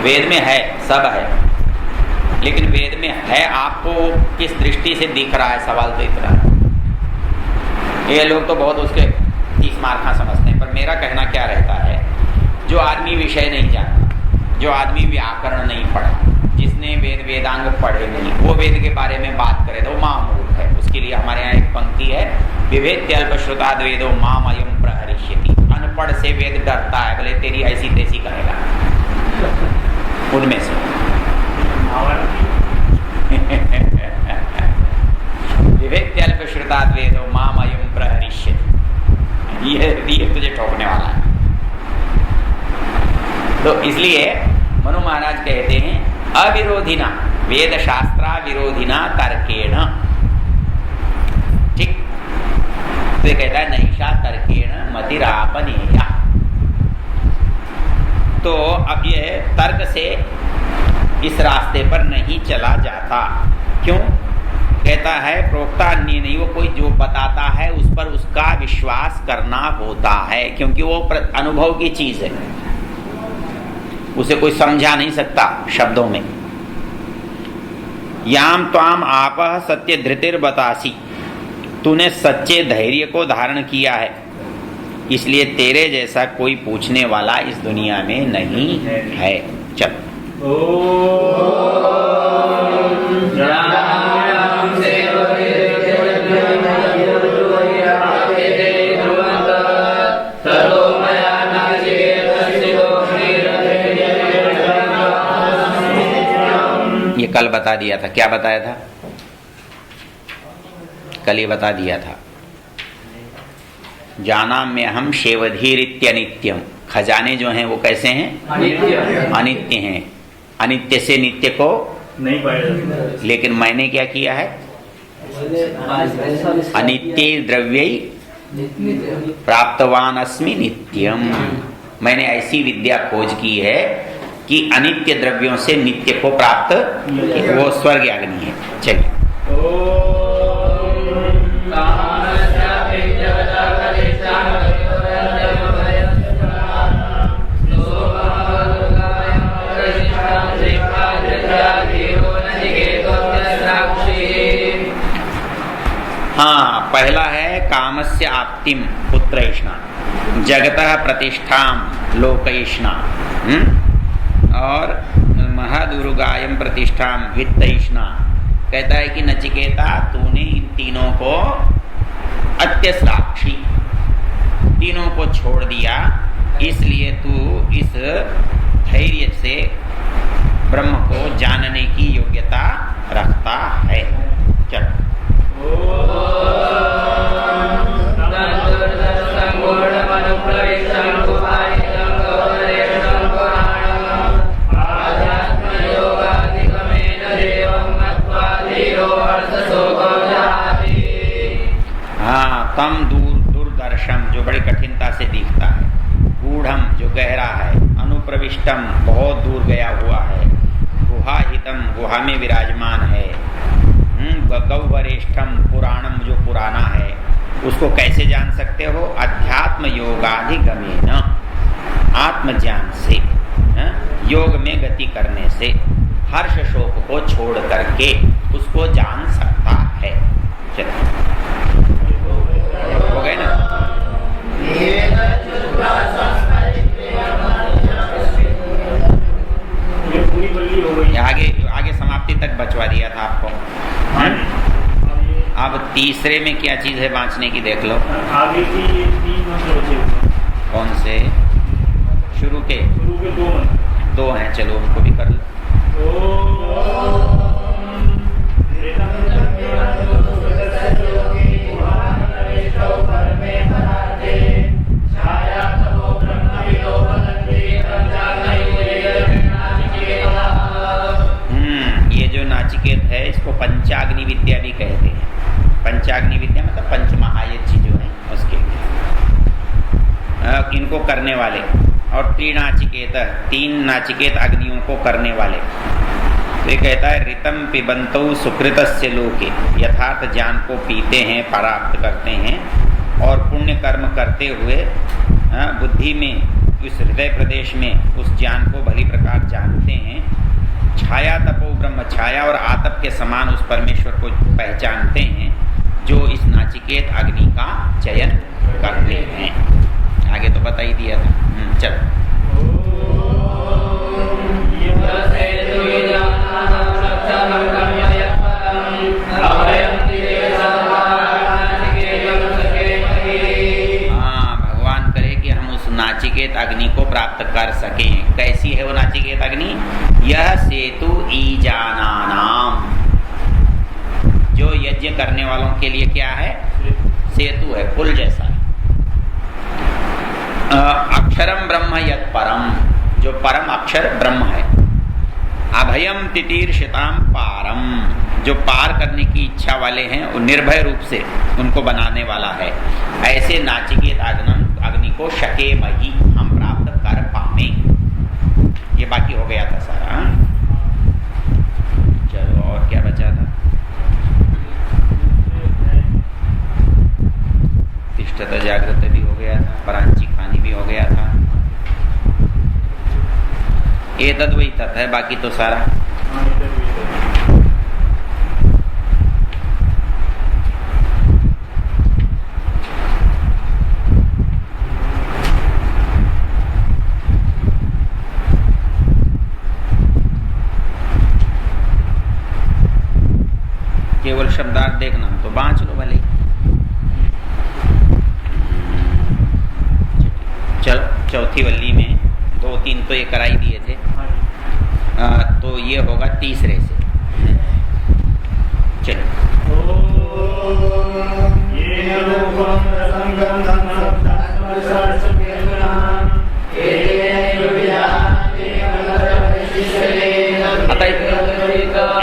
वेद में है, सब है, लेकिन वेद में है आपको किस दृष्टि से दिख रहा है, सवाल तो इतना है। ये लोग तो बहुत उसके 30 मार्का समझते हैं, पर मेरा कहना क्या रहता है, जो आदमी विषय नहीं जानता, जो आदमी व्याकरण नहीं पढ़ा, जिसने वेद वेदांग पढ़े नहीं, वो वेद के बारे में बात करे तो महामूर्ख है। उसके लिए हमारे यहाँ एक पंक्ति है, विभेद्यल्पश्रुताद् वेदो माम अयं प्रहरिष्यति। अनपढ़ से वेद डरता है, बोले तेरी ऐसी तैसी कहेगा। उनमें से विभेद्यल्पश्रुताद् वेदो माम अयं प्रहरिष्यति, ये तुझे ठोकने वाला है। तो इसलिए मनु महाराज कहते हैं अविरोधिना वेद शास्त्रा विरोधिना तर्केण। ठीक, तो ये कहता है नैषा तर्केण मतिरापनेया। तो अब ये तर्क से इस रास्ते पर नहीं चला जाता। क्यों? कहता है प्रोक्ता अन्य नहीं, वो कोई जो बताता है उस पर उसका विश्वास करना होता है, क्योंकि वो अनुभव की चीज है, उसे कोई समझा नहीं सकता शब्दों में। याम त्वाम आपः सत्य धृतिर बतासी, तूने सच्चे धैर्य को धारण किया है, इसलिए तेरे जैसा कोई पूछने वाला इस दुनिया में नहीं है। चल ये कल बता दिया था। क्या बताया था? कल ये बता दिया था, जाना में हम शेवधीरित्य नित्यम। खजाने जो हैं वो कैसे हैं? अनित्य हैं। अनित्य से नित्य को नहीं पाया, लेकिन मैंने क्या किया है? अनित्य द्रव्य प्राप्तवान अस्मि नित्यम। मैंने ऐसी विद्या खोज की है कि अनित्य द्रव्यों से नित्य को प्राप्त, वो स्वर्ग अग्नि है। चलिए हाँ, पहला है कामस्य आप्तिम पुत्रैष्णा, जगतः प्रतिष्ठाम लोकैष्णा, और महादुर्गायम प्रतिष्ठाम वित्तैष्णा। कहता है कि नचिकेता, तूने इन तीनों को अत्यसाक्षी, तीनों को छोड़ दिया, इसलिए तू इस धैर्य से ब्रह्म को जानने की योग्यता रखता है। चल हाँ, तम दूरदर्शम, जो बड़ी कठिनता से दिखता है, गूढ़म, जो गहरा है, अनुप्रविष्टम, बहुत दूर गया हुआ है, गुहाहितम, गुहा में विराजमान है, गौवरेष्ठम, पुराणम, जो पुराना है, उसको कैसे जान सकते हो? अध्यात्म योगाधिगमेन, आत्मज्ञान से, योग में गति करने से। हर्ष शोक को छोड़ करके उसको जान सकता है। चलिए हो गए ना। ये पूरी बल्ली हो गई। आगे समाप्ति तक बचवा दिया था आपको। अब तीसरे में क्या चीज है बांचने की देख लो। आगे की ये 3 मंत्र बचे हुए। कौन से? शुरू के 2 मंत्र। 2 हैं, चलो उनको भी कर लो। ये जो नाचिकेत है इसको पंचाग्नि विद्या भी कहते हैं। पंचाग्नि विद्या मतलब पंचमहायज्ञ जो है उसके इनको करने वाले, और 3 नाचिकेत अग्नियों को करने वाले। तो ये कहता है ऋतम पिबंतौ सुकृतस्य लोके, यथार्थ ज्ञान को पीते हैं, प्राप्त करते हैं और पुण्य कर्म करते हुए बुद्धि में उस हृदय प्रदेश में उस ज्ञान को भली प्रकार जानते हैं। छाया तपो ब्रह्म, छाया और आतप के समान उस परमेश्वर को पहचानते हैं जो इस नाचिकेत अग्नि का चयन करते हैं। आगे तो बता ही दिया था। चलो भगवान करे कि हम उस नाचिकेत अग्नि को प्राप्त कर सकें। कैसी है वो नाचिकेत अग्नि? यह सेतु ईजानानाम, जो यज्ञ करने वालों के लिए क्या है? सेतु है, पुल जैसा। अक्षरम ब्रह्म यत् परम, जो परम अक्षर ब्रह्म है। अभयम तितीर्षिताम पारम, जो पार करने की इच्छा वाले हैं वो निर्भय रूप से उनको बनाने वाला है। ऐसे नाचिकेत अग्नि को शके मही हम प्राप्त कर पावे। ये बाकी हो गया था सारा। चलो और क्या बचा था? तिष्ठत जागृत भी हो गया था, परांची खानी भी हो गया था। ये तद वही तत् है, बाकी तो सारा। केवल शब्दार्थ देखना तो बांच लो भले। चलो चौथी वल्ली में 2-3 तो ये कराई दिए थे। तो ये होगा तीसरे से। चलो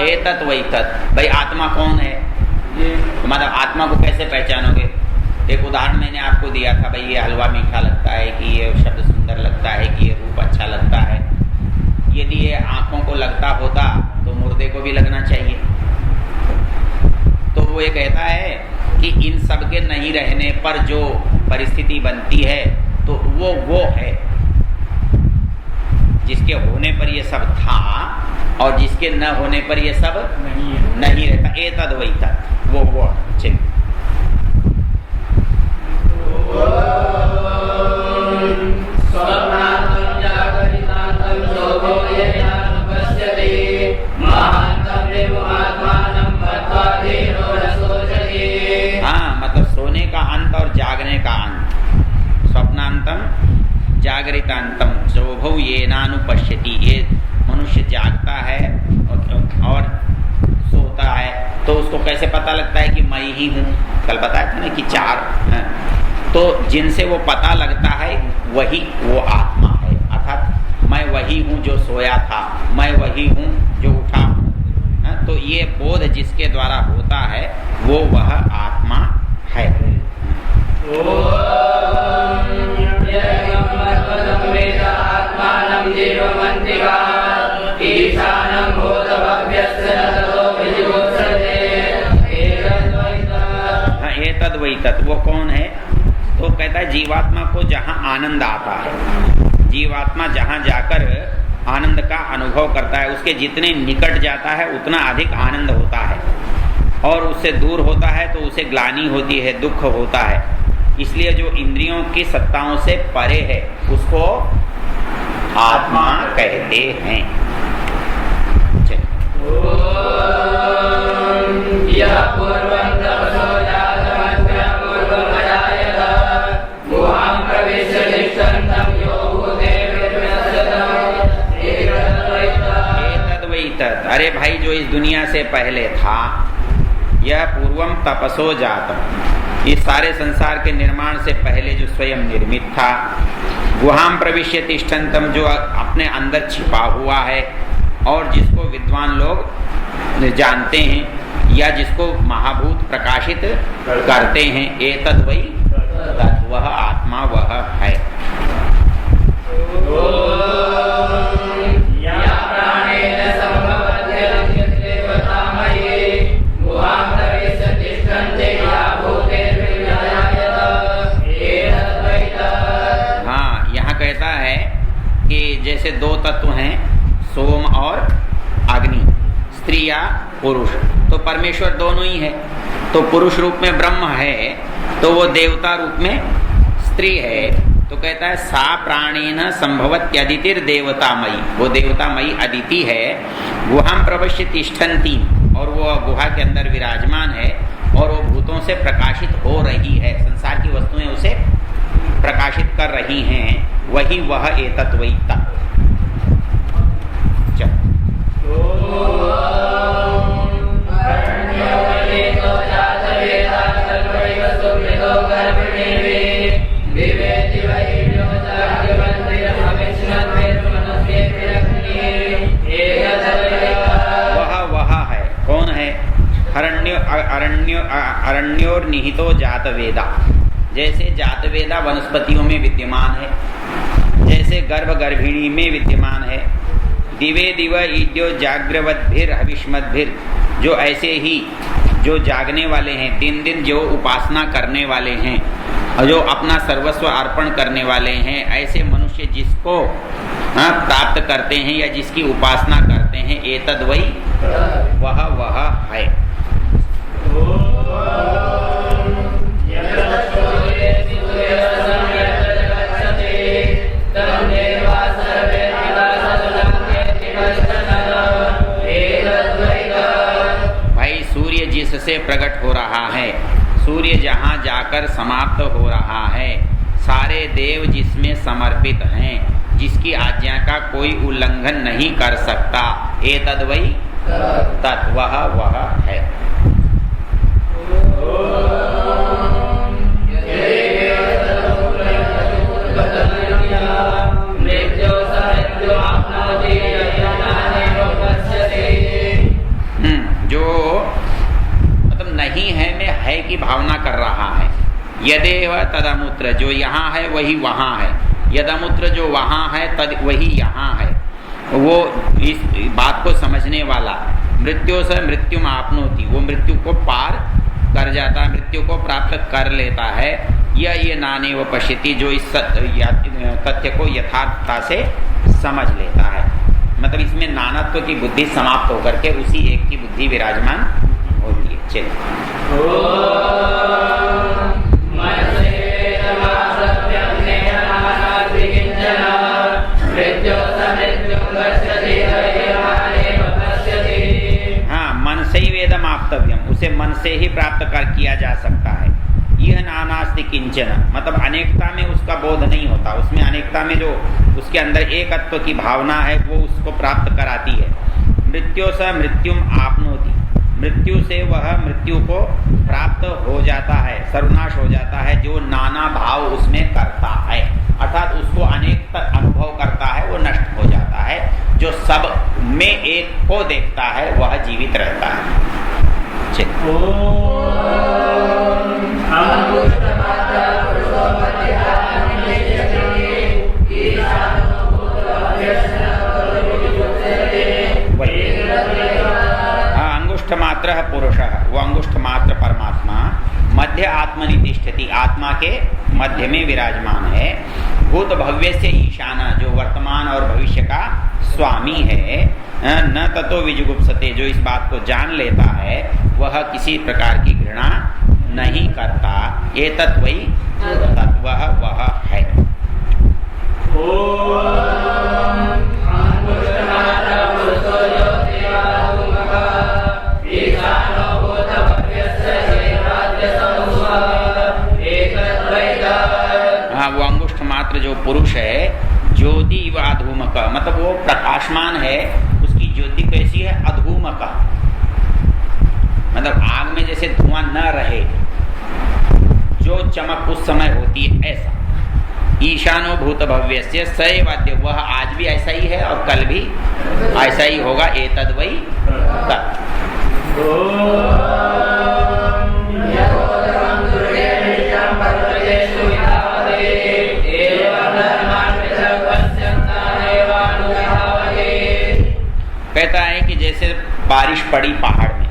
एतत् वही तत्। भाई आत्मा कौन है? मतलब आत्मा को कैसे पहचानोगे? एक उदाहरण मैंने आपको दिया था, भाई ये हलवा मीठा लगता है, कि ये शब्द सुंदर लगता है, कि ये रूप अच्छा लगता है। यदि ये आंखों को लगता होता तो मुर्दे को भी लगना चाहिए। तो वो ये कहता है कि इन सब के नहीं रहने पर जो परिस्थिति बनती है तो वो है जिसके होने पर ये सब था, और जिसके न होने पर ये सब नहीं रहता। एतद वही तत्, वो चलिए। हाँ, मतलब सोने का अंत और जागने का अंत। स्वप्नांतम जागरितांतम चोभौ ये नानुपश्यति। ये मनुष्य जागता है और सोता है, तो उसको कैसे पता लगता है कि मैं ही हूँ? कल बताया था ना कि 4। तो जिनसे वो पता लगता है वही वो आत्मा है। अर्थात मैं वही हूँ जो सोया था, मैं वही हूँ जो उठा हूँ। तो ये बोध जिसके द्वारा होता है वो वह आत्मा है। एतद वही तत्, वो कौन है? तो कहता है जीवात्मा को जहाँ आनंद आता है, जीवात्मा जहाँ जाकर आनंद का अनुभव करता है। उसके जितने निकट जाता है उतना अधिक आनंद होता है, और उससे दूर होता है तो उसे ग्लानि होती है, दुख होता है। इसलिए जो इंद्रियों की सत्ताओं से परे है उसको आत्मा कहते हैं। अरे भाई, जो इस दुनिया से पहले था, यह पूर्वम तपसो जातम, इस सारे संसार के निर्माण से पहले जो स्वयं निर्मित था, गुहाम प्रविश्य तिष्ठन्तम, जो अपने अंदर छिपा हुआ है और जिसको विद्वान लोग जानते हैं या जिसको महाभूत प्रकाशित करते हैं, एतद् वै तत्, वह आत्मा वह है। जैसे दो तत्व हैं, सोम और अग्नि, स्त्री या पुरुष, तो परमेश्वर दोनों ही है। तो पुरुष रूप में ब्रह्म है तो वो देवता रूप में स्त्री है। तो कहता है सा प्राणेन संभवत्यदितिर देवतामयी, वो देवतामयी अदिति है। गुहाम प्रवश्य तिष्ठन्ति, और वो गुहा के अंदर विराजमान है और वो भूतों से प्रकाशित हो रही है, संसार की वस्तुएं उसे प्रकाशित कर रही हैं, वही वह एतत् वै तत्। वह है, कौन है? अरण्योर निहितो जातवेदा, जैसे जातवेदा वनस्पतियों में विद्यमान है, जैसे गर्भ गर्भिणी में विद्यमान है। दिवे दिव ईद्यो जाग्रवद्भिर हविष्मद्भिर, जो ऐसे ही जो जागने वाले हैं, दिन दिन जो उपासना करने वाले हैं और जो अपना सर्वस्व अर्पण करने वाले हैं, ऐसे मनुष्य जिसको प्राप्त करते हैं या जिसकी उपासना करते हैं, एतद् वै वह है। भाई, सूर्य जिससे प्रकट हो रहा है, सूर्य जहाँ जाकर समाप्त हो रहा है, सारे देव जिसमें समर्पित हैं, जिसकी आज्ञा का कोई उल्लंघन नहीं कर सकता, एतद् वै तत्, वह है। जो मतलब नहीं है में है की भावना कर रहा है। यदेव तदमुत्र, जो यहाँ है वही वहाँ है। यदमुत्र, जो वहाँ है, तद वही यहाँ है। वो इस बात को समझने वाला मृत्यु से मृत्युम आपनोति, वो मृत्यु को पार कर जाता है, मृत्यु को प्राप्त कर लेता है। ये नाने व पश्यति, जो इस तथ्य को यथार्थता से समझ लेता है। मतलब इसमें नानत्व की बुद्धि समाप्त होकर के उसी एक की बुद्धि विराजमान होती है। चलिए, हाँ, मन से ही वेदम आप्तव्यम, उसे मन से ही प्राप्त किया जा सकता है। यह नानास्ति किंचन, मतलब अनेकता में उसका बोध नहीं होता, उसमें अनेकता में जो उसके अंदर एकत्व की भावना है वो उसको प्राप्त कराती है। मृत्यु स मृत्युम आपनोति, मृत्यु से वह मृत्यु को प्राप्त हो जाता है, सर्वनाश हो जाता है। जो नाना भाव उसमें करता है, अर्थात उसको अनेक अनुभव करता है, वो नष्ट हो जाता है। जो सब में एक को देखता है वह जीवित रहता है। अंगुष्ठ मात्र पुरुष, वो अंगुष्ठ मात्र परमात्मा मध्य आत्मनि तिष्ठति, आत्मा के मध्य में विराजमान है। भूत भव्य से ईशाना, जो वर्तमान और भविष्य का स्वामी है, न ततो विजुगुप्सते, जो इस बात को जान लेता है वह किसी प्रकार की घृणा नहीं करता। ये तत्वई तत्व वह है। हाँ, वो अंगुष्ठ मात्र जो पुरुष है, ज्योति व अधूमक, मतलब वो प्रकाशमान है, उसकी ज्योति कैसी है? अधूमक, मतलब आग में जैसे धुआं न रहे, जो चमक उस समय होती है, ऐसा। ईशानो भूत भव्यस्य सैवाद्य, वह आज भी ऐसा ही है और कल भी ऐसा ही होगा। एतद् वै तत्। कहता है कि जैसे बारिश पड़ी पहाड़ में,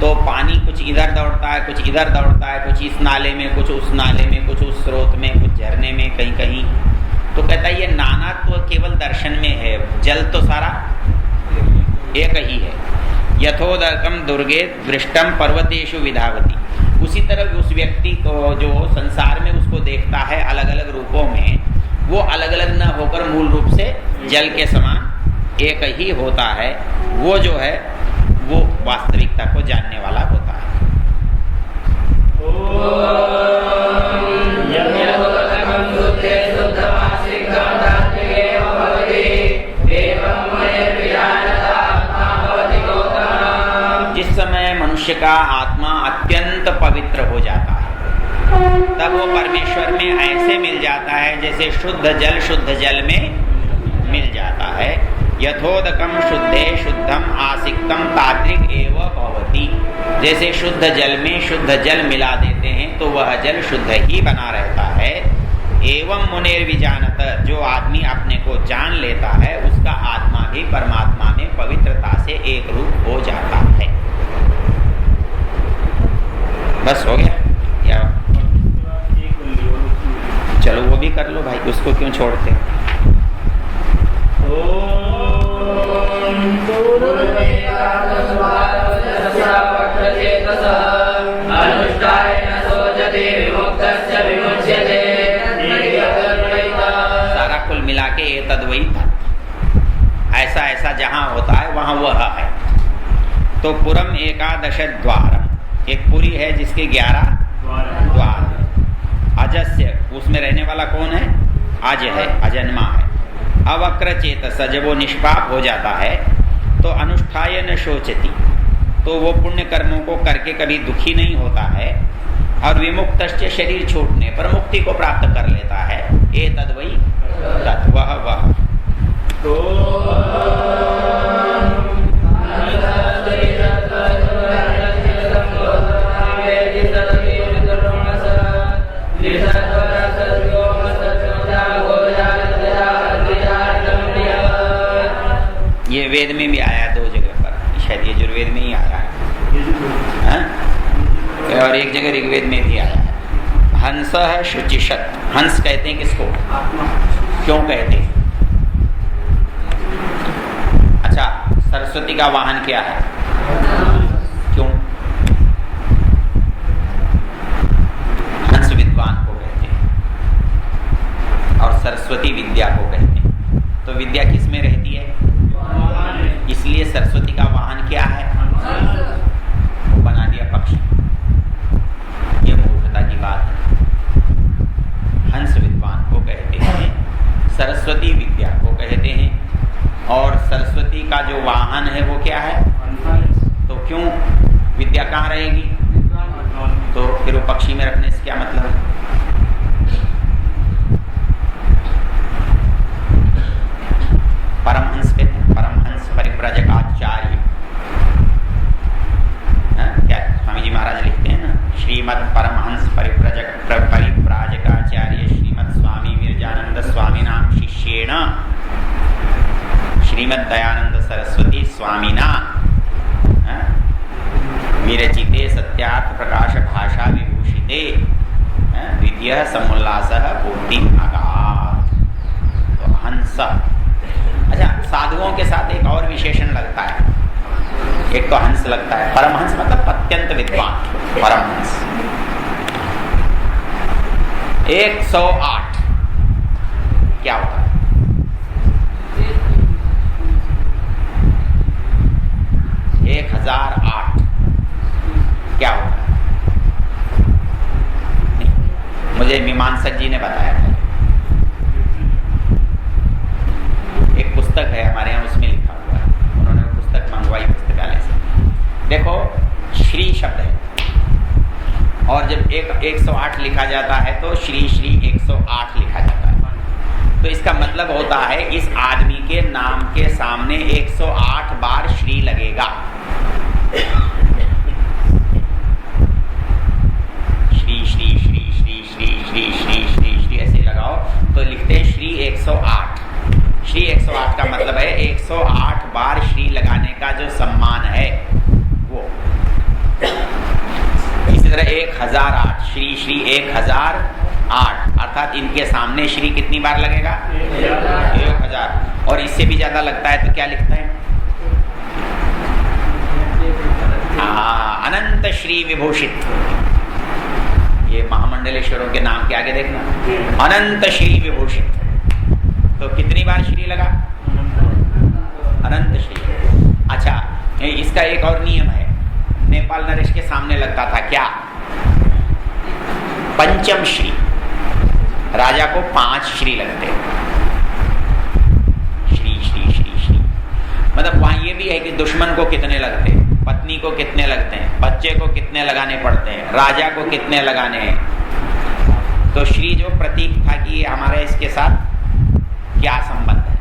तो पानी कुछ इधर दौड़ता है, कुछ इधर दौड़ता है, कुछ इस नाले में, कुछ उस नाले में, कुछ उस स्रोत में, कुछ झरने में, कहीं कहीं। तो कहता है ये नानात्व केवल दर्शन में है, जल तो सारा एक ही है। यथोदकम दुर्गे दृष्टम पर्वतेषु विधावती, उसी तरह उस व्यक्ति को जो संसार में उसको देखता है अलग अलग रूपों में, वो अलग अलग न होकर मूल रूप से जल के समान एक ही होता है। वो जो है वो वास्तविकता को जानने वाला होता है। जिस समय मनुष्य का आत्मा अत्यंत पवित्र हो जाता है, तब वो परमेश्वर में ऐसे मिल जाता है जैसे शुद्ध जल में मिल जाता है। यथोदकम शुद्धे शुद्धम आसिक्तम तात्रिक एव भवति, जैसे शुद्ध जल में शुद्ध जल मिला देते हैं तो वह जल शुद्ध ही बना रहता है। एवं मुनिर्विजानत, जो आदमी अपने को जान लेता है उसका आत्मा भी परमात्मा में पवित्रता से एक रूप हो जाता है। बस हो गया या? चलो वो भी कर लो भाई, उसको क्यों छोड़ते? सारा कुल मिला के ये तद्वई था, ऐसा ऐसा जहां होता है वहां वह है। तो पुरम एकादश द्वार, एक पुरी है जिसके 11 द्वार। अजस्य, उसमें रहने वाला कौन है? अज है, अजन्मा है। अवक्र चेतस, जब वो निष्पाप हो जाता है तो अनुष्ठाय न शोचति, तो वो पुण्य कर्मों को करके कभी दुखी नहीं होता है। और विमुक्तश्च, शरीर छूटने पर मुक्ति को प्राप्त कर लेता है। ए तद्वई तत्, वह ये वेद में भी आया 2 जगह पर, शायद यजुर्वेद में ही आया है, और एक जगह ऋग्वेद में भी आया है। हंस है शुचिषत, हंस कहते हैं किसको? क्यों कहते हैं? अच्छा, सरस्वती का वाहन क्या है? क्यों? हंस विद्वान को कहते हैं और सरस्वती विद्या को कहते हैं। तो विद्या किस में रहती है? इसलिए सरस्वती का वाहन क्या है? वो बना दिया पक्षी। ये मूर्खता की बात है। हंस विद्वान को कहते हैं, सरस्वती विद्या को कहते हैं। और सरस्वती का जो वाहन है वो क्या है? तो क्यों विद्या कहाँ रहेगी? तो फिर वो पक्षी में रखने से क्या मतलब है? परमहंस कहते हैं, परमहंस परिव्राजकाचार्य। क्या स्वामी जी महाराज लिखते हैं ना, श्रीमद परमहंस परिव्राजकाचार्य श्रीमद स्वामी विरजानंद स्वामी नाम शिष्येण श्रीमद दयानंद सरस्वती स्वामिना विरचिते सत्यार्थ प्रकाश भाषा विभूषिते विद्या समुल्लास पूर्ति आगात। तो हंस, अच्छा साधुओं के साथ एक और विशेषण लगता है। एक तो हंस लगता है, परमहंस मतलब अत्यंत विद्वान परमहंस। 108 क्या होता है? 1008 क्या होता है? नहीं, मुझे मीमांसक जी ने बताया था। एक पुस्तक है हमारे यहाँ, उसमें लिखा हुआ है, उन्होंने पुस्तक मंगवाई पुस्तकालय से। देखो, श्री शब्द है और जब 108 लिखा जाता है तो श्री श्री 108 लिखा जाता है। तो इसका मतलब होता है इस आदमी के नाम के सामने 108 बार श्री लगेगा। श्री श्री श्री श्री श्री श्री श्री श्री श्री ऐसे लगाओ तो लिखते हैं श्री 108। श्री 108 का मतलब है 108 बार श्री लगाने का जो सम्मान है वो। इसी तरह 1008 श्री श्री 1008 अर्थात इनके सामने श्री कितनी बार लगेगा? 1000। और इससे भी ज्यादा लगता है तो क्या लिखता है? अनंत श्री विभूषित। ये महामंडलेश्वरों के नाम के आगे देखना, अनंत श्री विभूषित। तो कितनी बार श्री लगा? अनंत श्री। अच्छा, इसका एक और नियम है, नेपाल नरेश के सामने लगता था क्या? पंचम श्री। राजा को 5 श्री लगते, श्री श्री श्री श्री। मतलब वहां ये भी है कि दुश्मन को कितने लगते, पत्नी को कितने लगते हैं, बच्चे को कितने लगाने पड़ते हैं, राजा को कितने लगाने हैं। तो श्री जो प्रतीक था कि हमारे इसके साथ क्या संबंध है?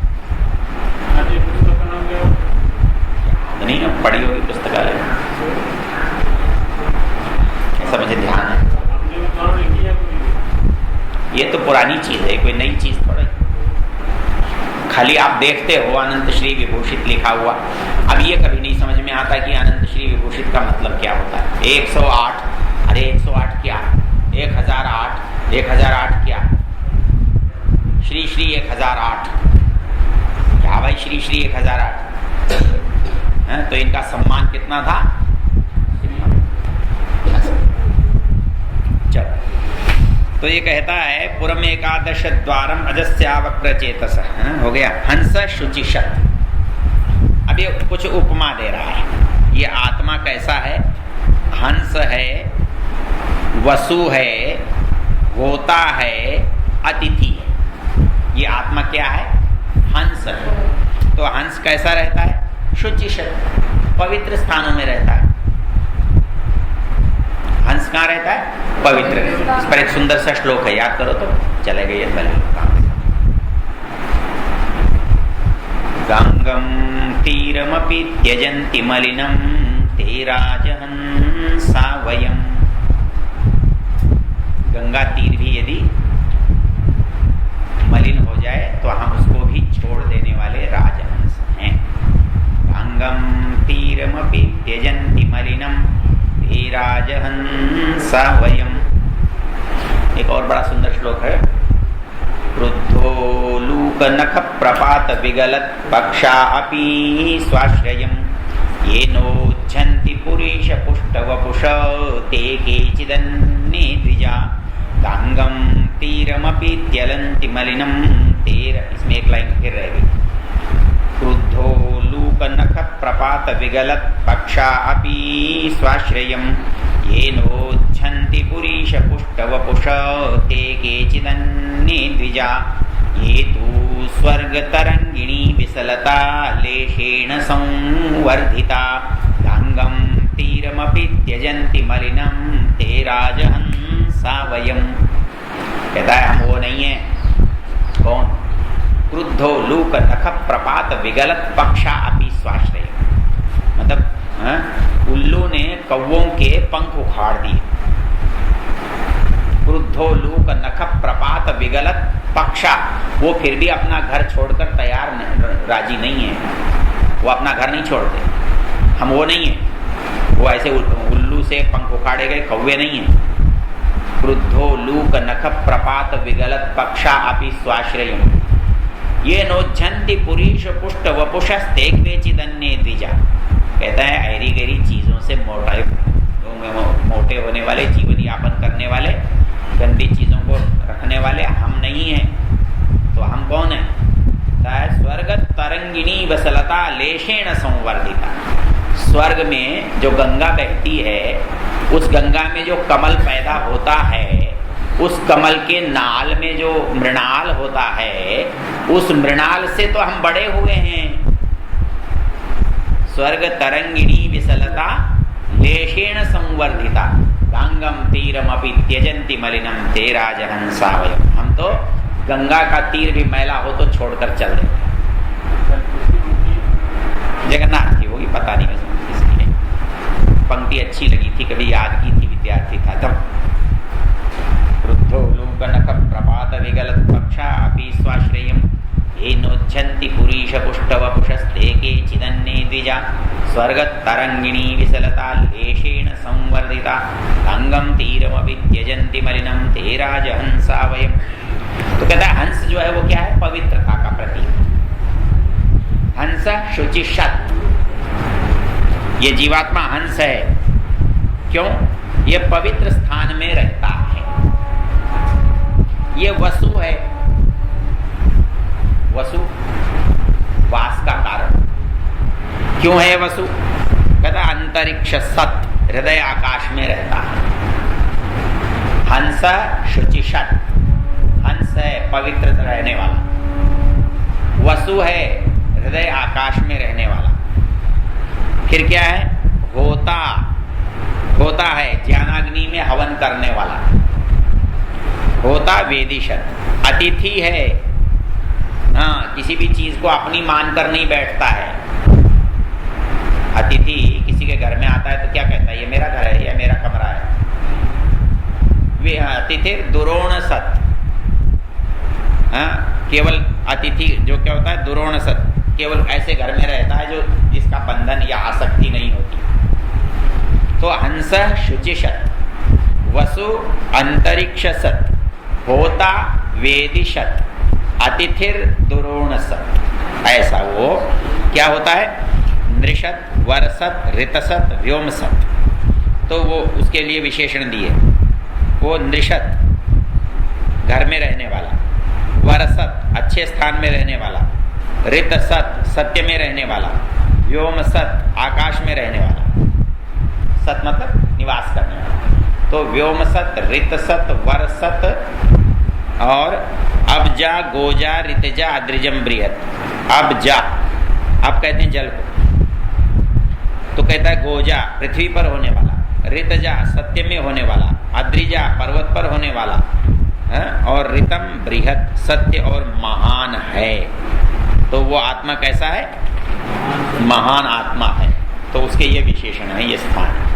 नहीं, अब पढ़ी होगी पुस्तकालय में, ऐसा मुझे ध्यान है। ये तो पुरानी चीज है, कोई नई चीज थोड़ा। खाली आप देखते हो अनंत श्री विभूषित लिखा हुआ, अब ये कभी नहीं समझ में आता कि अनंत श्री विभूषित का मतलब क्या होता है। 108, अरे 108 क्या? 1008, 1008 क्या? श्री श्री 1008 क्या भाई? श्री श्री 1008 तो इनका सम्मान कितना था? चलो, तो ये कहता है पुरम एकादश द्वारम अजस्यावक्र चेतस। हो गया। हंस शुचिशत। अब ये कुछ उपमा दे रहा है। ये आत्मा कैसा है? हंस है, वसु है, होता है, अतिथि है। ये आत्मा क्या है? हंस है। तो हंस कैसा रहता है? शुचिशत, पवित्र स्थानों में रहता है। हंस कहाँ रहता है? पवित्र। इस पर एक सुंदर सा श्लोक है, याद करो तो चले गए। गंगम तीरमपि त्यजन्ति मलिनं ते राजहंसा वयम्। गंगा तीर भी यदि मलिन हो जाए तो हम उसको भी छोड़ देने वाले राजहंस हैं। गंगम तीरमपि त्यजन्ति मलिनं ते राजहंसा वयम्। एक और बड़ा सुंदर श्लोक है। क्रुद्धो लूक नख प्रपात विगलत पक्षा अपि स्वाश्रयम् येनोच्छन्ति पुरीश पुष्ट वपुष ते केचिदन्ये द्विजा। गांगम तीरमपि त्यलन्ति मलिनं तेर। इसमें एक लाइन फिर रहेगी। क्रुद्धो लूक नख प्रपात विगलत पक्षा अपि स्वाश्रयम् येनोच्छन्ति पुरीश पुष्ट वपुष ते केचिदन्ये द्विजा। ये तु स्वर्गतरंगिणी विसलता लेशेण संवर्धिता। गांगम तीरमपि त्यजन्ति मलिनं ते राजहंसा वयम्। कहता है हम वो नहीं है। कौन? क्रुद्धो लूक नख प्रपात विगलत पक्षा अपि स्वाश्रय। मतलब उल्लू ने कौवों के पंख उखाड़ दिए। क्रुद्धो लूक नख प्रपात विगलत पक्षा, वो फिर भी अपना घर छोड़कर तैयार राजी नहीं है। वो अपना घर नहीं छोड़ते। हम वो नहीं है। वो ऐसे उल्लू से पंख उखाड़े गए कौवे नहीं है। क्रुद्धो लूक नख प्रपात विगलत पक्षा अपि स्वाश्रय। ये नोच्छन्ति पुरीश पुष्ट वपुषस्ते क्वेचिदन्ये द्विजा। कहता है ऐरी गैरी चीज़ों से मोटे होने वाले, जीवन यापन करने वाले, गंदी चीज़ों को रखने वाले हम नहीं हैं। तो हम कौन हैं? स्वर्ग तरंगिणी वसलता लेशेण संवर्धिता। स्वर्ग में जो गंगा बहती है, उस गंगा में जो कमल पैदा होता है, उस कमल के नाल में जो मृणाल होता है, उस मृणाल से तो हम बड़े हुए हैं। स्वर्ग तरंगिणी विसलता लेशेण संवर्धिता गंगम तीरमपि त्यजन्ति मलिनम ते राजहंसा वयम्। हम तो गंगा का तीर भी मैला हो तो छोड़कर चल देते। जगन्नाथ की होगी, पता नहीं किसकी है। पंक्ति अच्छी लगी थी, कभी याद की थी, विद्यार्थी था तब। वृद्धो लोकनख प्रपात विगलत पक्षा अपि स्वाश्रयम् ये नोच्छन्ति पुरीश पुष्टवपुषस्ते केचिदन्ये द्विजा। स्वर्ग तरंगिणी विसलता लेशेण संवर्धिता गंगम तीरमपि त्यजन्ति मलिनम ते राजहंसा वयम्। तो कहता है हंस जो है वो क्या है? पवित्रता का प्रतीक। हंस शुचिशत, ये जीवात्मा हंस है। क्यों? ये पवित्र स्थान में रहता है। ये वसु है। वसु वास का कारण। क्यों है वसु? कहता अंतरिक्ष सत, हृदय आकाश में रहता है। हंस शुचिशत, हंस है पवित्र रहने वाला। वसु है हृदय आकाश में रहने वाला। फिर क्या है? होता, होता है ज्ञानाग्नि में हवन करने वाला। होता वेदिशत, अतिथि है। हाँ, किसी भी चीज को अपनी मानकर नहीं बैठता है। अतिथि किसी के घर में आता है तो क्या कहता है? ये मेरा घर है, ये मेरा कमरा है। वे अतिथि दुरोण सत। हाँ, केवल अतिथि जो क्या होता है? दुरोण सत, केवल ऐसे घर में रहता है जो जिसका बंधन या आसक्ति नहीं होती। तो हंस शुचिशत, वसु अंतरिक्ष सत, होता वेदिशत, अतिथिर दुरोण सत। ऐसा वो क्या होता है? नृषत, वरसत, ऋतसत, व्योमसत। तो वो उसके लिए विशेषण दिए। वो नृषत घर में रहने वाला, वरसत अच्छे स्थान में रहने वाला, ऋतसत सत्य में रहने वाला, व्योमसत आकाश में रहने वाला। सत मतलब निवास करने वाला। तो व्योमसत, ऋतसत, वरसत और अबजा, गोजा, ऋतजा, अद्रिजम बृहत। अबजा, अब कहते हैं जल को। तो कहता है गोजा पृथ्वी पर होने वाला, ऋतजा सत्य में होने वाला, अद्रिजा पर्वत पर होने वाला है, और ऋतम बृहत सत्य और महान है। तो वो आत्मा कैसा है? महान आत्मा है। तो उसके ये विशेषण है, ये स्थान है।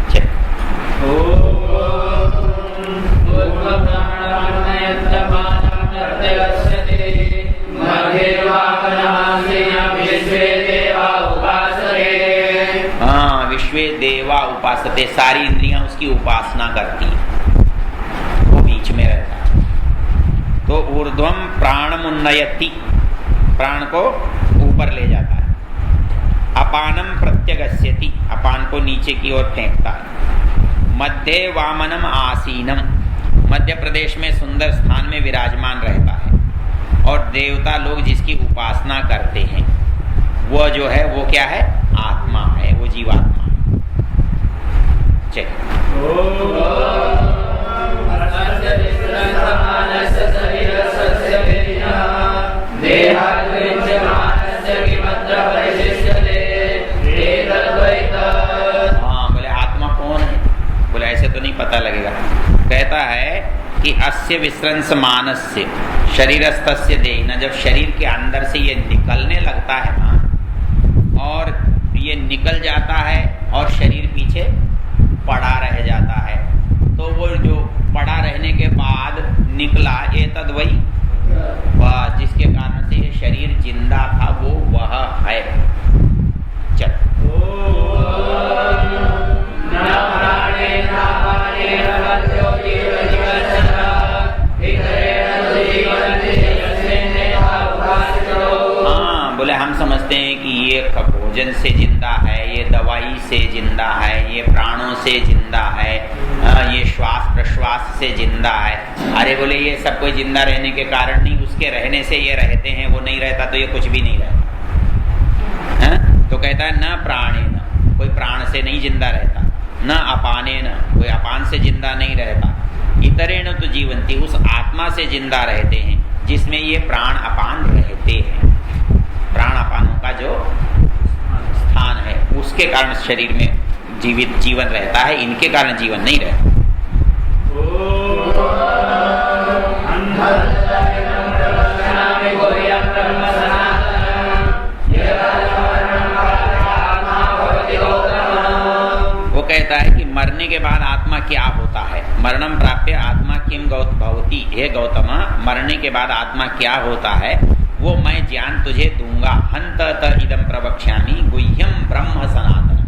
हाँ, विश्वे देवा उपासते, सारी इंद्रियां उसकी उपासना करती है, वो बीच में रहता है। तो ऊर्ध्वम प्राणमुन्नयति, प्राण को ऊपर ले जाता है। अपानम प्रत्यगस्यति, अपान को नीचे की ओर फेंकता है। मध्य वामनम आसीनम, मध्य प्रदेश में सुंदर स्थान में विराजमान रहता है। और देवता लोग जिसकी उपासना करते हैं वो जो है वो क्या है? आत्मा है, वो जीवात्मा है। चलिए, हाँ, बोले आत्मा कौन है? बोले ऐसे तो नहीं पता लगेगा। कहता है कि अस्य विसृंस मानस्य शरीरस्थस्य देहिना, जब शरीर के अंदर से ये निकलने लगता है ना, और ये निकल जाता है और शरीर पीछे पड़ा रह जाता है, तो वो जो पड़ा रहने के बाद निकला ये तद वही, वह जिसके कारण से ये शरीर जिंदा था वो वह है। चल, भोजन से जिंदा है, ये दवाई से जिंदा है, ये प्राणों से जिंदा है, ये श्वास प्रश्वास से जिंदा है। अरे बोले ये सब कोई जिंदा रहने के कारण नहीं, उसके रहने से ये रहते हैं, वो नहीं रहता तो ये कुछ भी नहीं रहता है। तो कहता है न प्राणे न, कोई प्राण से नहीं जिंदा रहता, न अपाने न, कोई अपान से जिंदा नहीं रहता, इतरेण तो जीवंती, उस आत्मा से जिंदा रहते हैं जिसमें ये प्राण अपान रहते हैं। प्राण अपानों का जो स्थान है उसके कारण शरीर में जीवन रहता है, इनके कारण जीवन नहीं रहता। वो कहता है कि मरने के बाद आत्मा क्या होता है, मरणम प्राप्य आत्मा किम भवति, हे गौतम मरने के बाद आत्मा क्या होता है वो मैं ज्ञान तुझे दूंगा। हंत इदम प्रवक्ष्यामि गुह्यम ब्रह्म सनातन,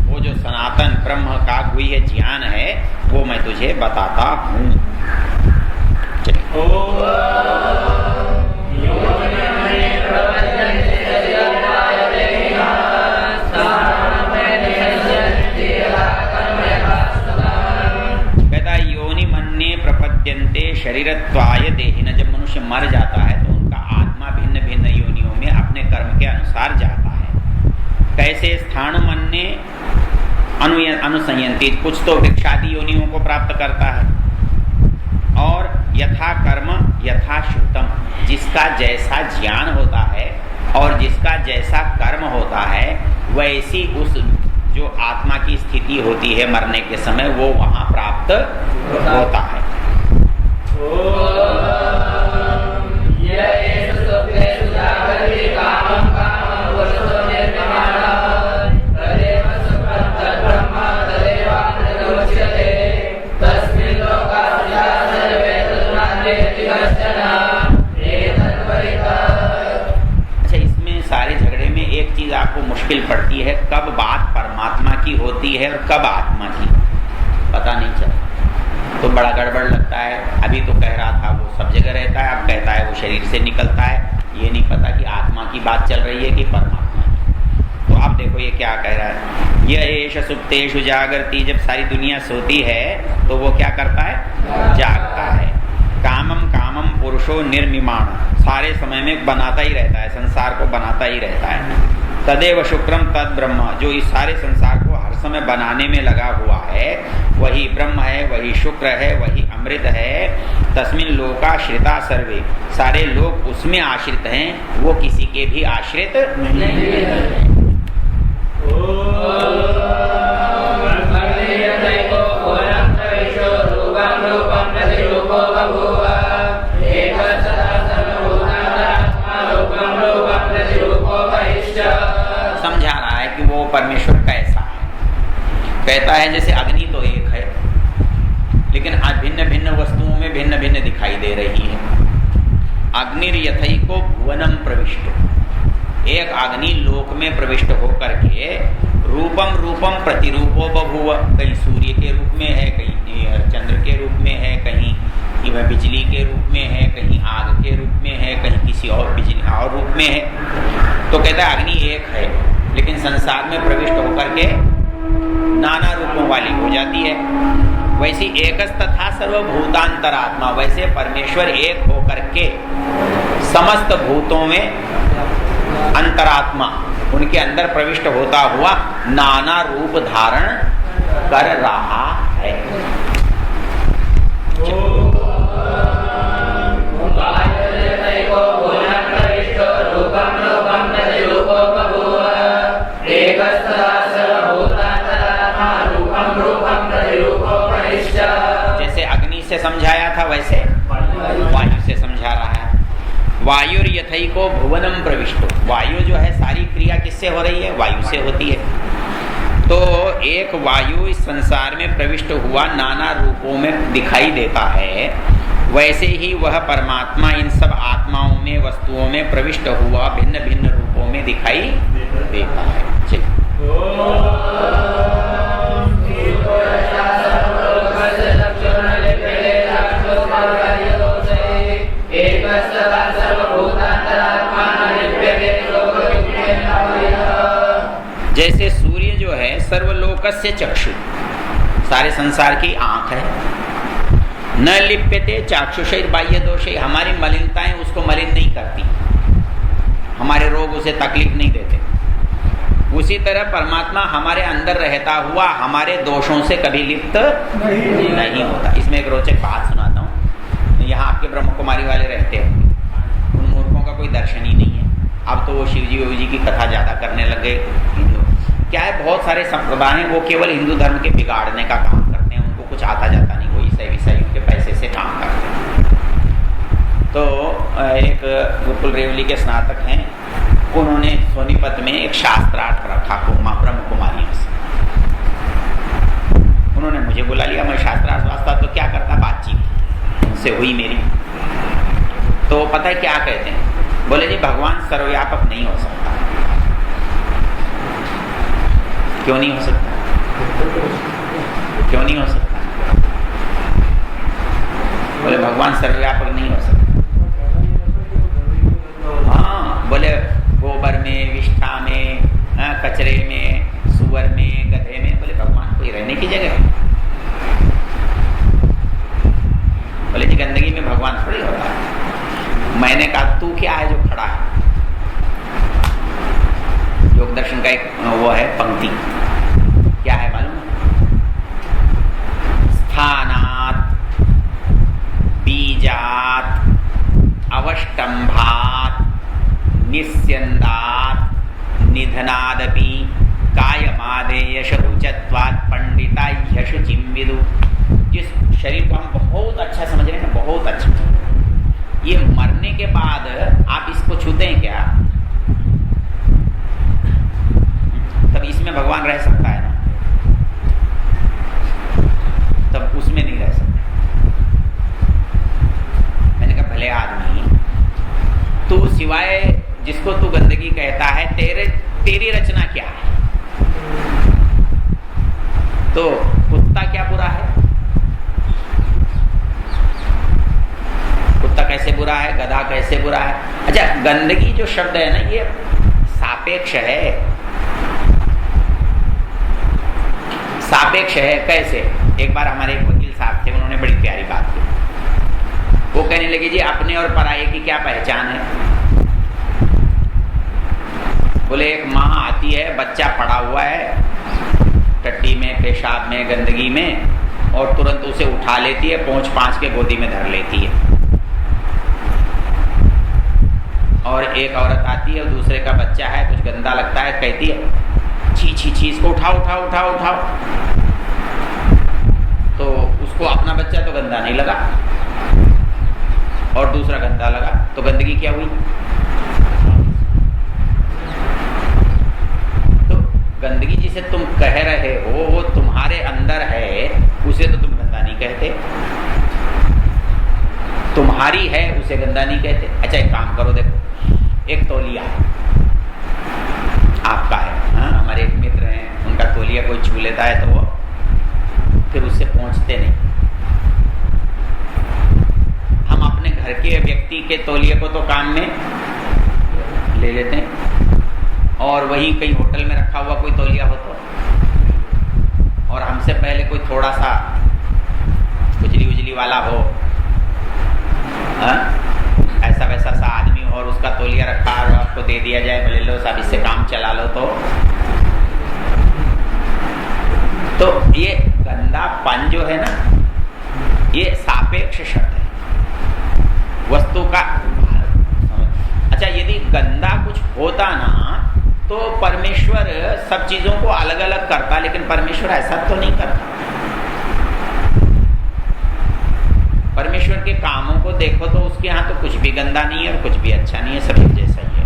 वो जो सनातन ब्रह्म का गुह्य ज्ञान है वो मैं तुझे बताता हूँ। कहता है योनि मन्ये प्रपद्यन्ते शरीरत्वाय देहिन, जब मनुष्य मर जाता है तो उनका आत्मा भिन्न भिन्न योनियों में अपने कर्म के अनुसार जाता है। कैसे स्थान मन्ये अनुसंयंती, कुछ तो वृक्षादि योनियों को प्राप्त करता है, और यथा कर्म यथा श्रुतम, जिसका जैसा ज्ञान होता है और जिसका जैसा कर्म होता है वैसी उस जो आत्मा की स्थिति होती है मरने के समय वो वहां प्राप्त होता है। अच्छा, इसमें सारे झगड़े में एक चीज आपको मुश्किल पड़ती है, कब बात परमात्मा की होती है और कब आत्मा की, पता नहीं चलता तो बड़ा गड़बड़ लगता है। अभी तो कह रहा था वो सब जगह रहता है, अब कहता है वो शरीर से निकलता है, ये नहीं पता कि आत्मा की बात चल रही है कि परमात्मा की। तो अब देखो ये क्या कह रहा है, यह एष सुप्तेषु जागृति, जब सारी दुनिया सोती है तो वो क्या करता है, जागता है। कामम कामम पुरुषो निर्मिमाण, सारे समय में बनाता ही रहता है, संसार को बनाता ही रहता है। तदेव शुक्रम तद ब्रह्म, जो इस सारे संसार को हर समय बनाने में लगा हुआ है वही ब्रह्म है, वही शुक्र है, वही अमृत है। तस्मिन लोकाश्रिता सर्वे, सारे लोग उसमें आश्रित हैं, वो किसी के भी आश्रित नहीं है। समझा रहा है कि वो परमेश्वर कैसा है। कहता है जैसे अग्नि तो एक है लेकिन आज भिन्न भिन्न वस्तुओं में भिन्न भिन्न दिखाई दे रही है। अग्निर यथैको भुवनम प्रविष्ट, एक अग्नि लोक में प्रविष्ट होकर के रूपम रूपम प्रतिरूपो बभुव, कहीं सूर्य के रूप में है, कहीं चंद्र के रूप में है, कहीं बिजली के रूप में है, कहीं आग के रूप में है, कहीं किसी और बिजली और रूप में है। तो कहता है अग्नि एक है लेकिन संसार में प्रविष्ट होकर के नाना रूपों वाली हो जाती है। वैसी एकस तथा सर्वभूतांतरात्मा, वैसे परमेश्वर एक होकर के समस्त भूतों में अंतरात्मा उनके अंदर प्रविष्ट होता हुआ नाना रूप धारण कर रहा है। जैसे अग्नि से समझाया था वैसे वायु से समझा रहा है। वायुर यथैको भुवनम प्रविष्टो, वायु जो है सारी क्रिया किससे हो रही है, वायु से होती है। तो एक वायु इस संसार में प्रविष्ट हुआ नाना रूपों में दिखाई देता है, वैसे ही वह परमात्मा इन सब आत्माओं में वस्तुओं में प्रविष्ट हुआ भिन्न भिन्न रूपों में दिखाई देता है। सर्वस्य चक्षु, सारे संसार की आंख है। न लिप्यते चाक्षुषैर बाह्य दोषै, हमारी मलिनताएं उसको मलिन नहीं करती, हमारे रोग उसे तकलीफ नहीं देते। उसी तरह परमात्मा हमारे अंदर रहता हुआ हमारे दोषों से कभी लिप्त नहीं होता। इसमें एक रोचक बात सुनाता हूँ। यहाँ आपके ब्रह्म कुमारी वाले रहते हैं, उन मूर्खों का कोई दर्शन ही नहीं है। अब तो वो शिवजी विवजी की कथा ज़्यादा करने लगे। हिंदू क्या है, बहुत सारे संप्रदाय हैं वो केवल हिंदू धर्म के बिगाड़ने का काम करते हैं, उनको कुछ आता जाता नहीं, वो ईसाई विसाइयों के पैसे से काम करते हैं। तो एक गुरुकुल रेवली के स्नातक हैं, उन्होंने सोनीपत में एक शास्त्रार्थ रखा ब्रह्म कुमारियों से। उन्होंने मुझे बुला लिया, मैं शास्त्रार्थ वास्ता तो क्या करता, बातचीत उनसे हुई मेरी। तो पता है क्या कहते हैं, बोले जी भगवान सर्वव्यापक नहीं हो सकता। क्यों नहीं हो सकता? क्यों नहीं हो सकता? बोले भगवान सर्वव्यापक नहीं हो सकता। हाँ, बोले गोबर में, विष्ठा में, कचरे में, सुअर में, गधे में, बोले भगवान कोई रहने की जगह है? बोले जी गंदगी में भगवान थोड़ी होता है। मैंने कहा तू क्या है जो खड़ा है? योग दर्शन का एक वो है पंक्ति, क्या है मालूम? स्थानात् बीजात् अवष्टंभात् निस्यन्दात् निधनादपि कायमादेयश उचत्वात् पंडिता यशुचिं विदु। जिस शरीर को हम बहुत अच्छा समझ रहे हैं, बहुत अच्छा, ये मरने के बाद आप इसको छूते हैं क्या? तब इसमें भगवान रह सकता है ना, तब उसमें नहीं रह सकता। मैंने कहा भले आदमी, तू सिवाय जिसको तू गंदगी कहता है, तेरी रचना क्या है? तो कुत्ता क्या बुरा है? कुत्ता कैसे बुरा है? गधा कैसे बुरा है? अच्छा, गंदगी जो शब्द है ना, ये सापेक्ष है। सापेक्ष है कैसे? एक बार हमारे एक वकील साहब थे, उन्होंने बड़ी प्यारी बात की। वो कहने लगे जी अपने और पराये की क्या पहचान है? बोले एक माँ आती है, बच्चा पड़ा हुआ है टट्टी में, पेशाब में, गंदगी में, और तुरंत उसे उठा लेती है, पोंछ पांच के गोदी में धर लेती है। और एक औरत आती है, दूसरे का बच्चा है, कुछ गंदा लगता है, कहती है छी छी छी, इसको उठाओ उठाओ उठाओ उठाओ। तो उसको अपना बच्चा तो गंदा नहीं लगा और दूसरा गंदा लगा, तो गंदगी क्या हुई? तो गंदगी जिसे तुम कह रहे हो वो तुम्हारे अंदर है, उसे तो तुम गंदा नहीं कहते। तुम्हारी है उसे गंदा नहीं कहते। अच्छा एक काम करो, देखो एक तौलिया आपका है, हाँ हमारे एक मित्र हैं, उनका तौलिया कोई छू लेता है तो वो फिर उससे पहुंचते नहीं। हम अपने घर के व्यक्ति के तौलिए को तो काम में ले लेते हैं, और वहीं कहीं होटल में रखा हुआ कोई तौलिया हो तो, और हमसे पहले कोई थोड़ा सा उजली उजली वाला हो, ऐसा वैसा सा आदमी हो, और उसका तौलिया रखा और आपको दे दिया जाए, बोले लो साहब इससे काम चला लो, तो ये गंदापन जो है ना, ये सापेक्ष शब्द है वस्तु का। अच्छा यदि गंदा कुछ होता ना तो परमेश्वर सब चीजों को अलग अलग करता, लेकिन परमेश्वर ऐसा तो नहीं करता। परमेश्वर के कामों को देखो तो उसके यहाँ तो कुछ भी गंदा नहीं है और कुछ भी अच्छा नहीं है, सब एक जैसा ही है।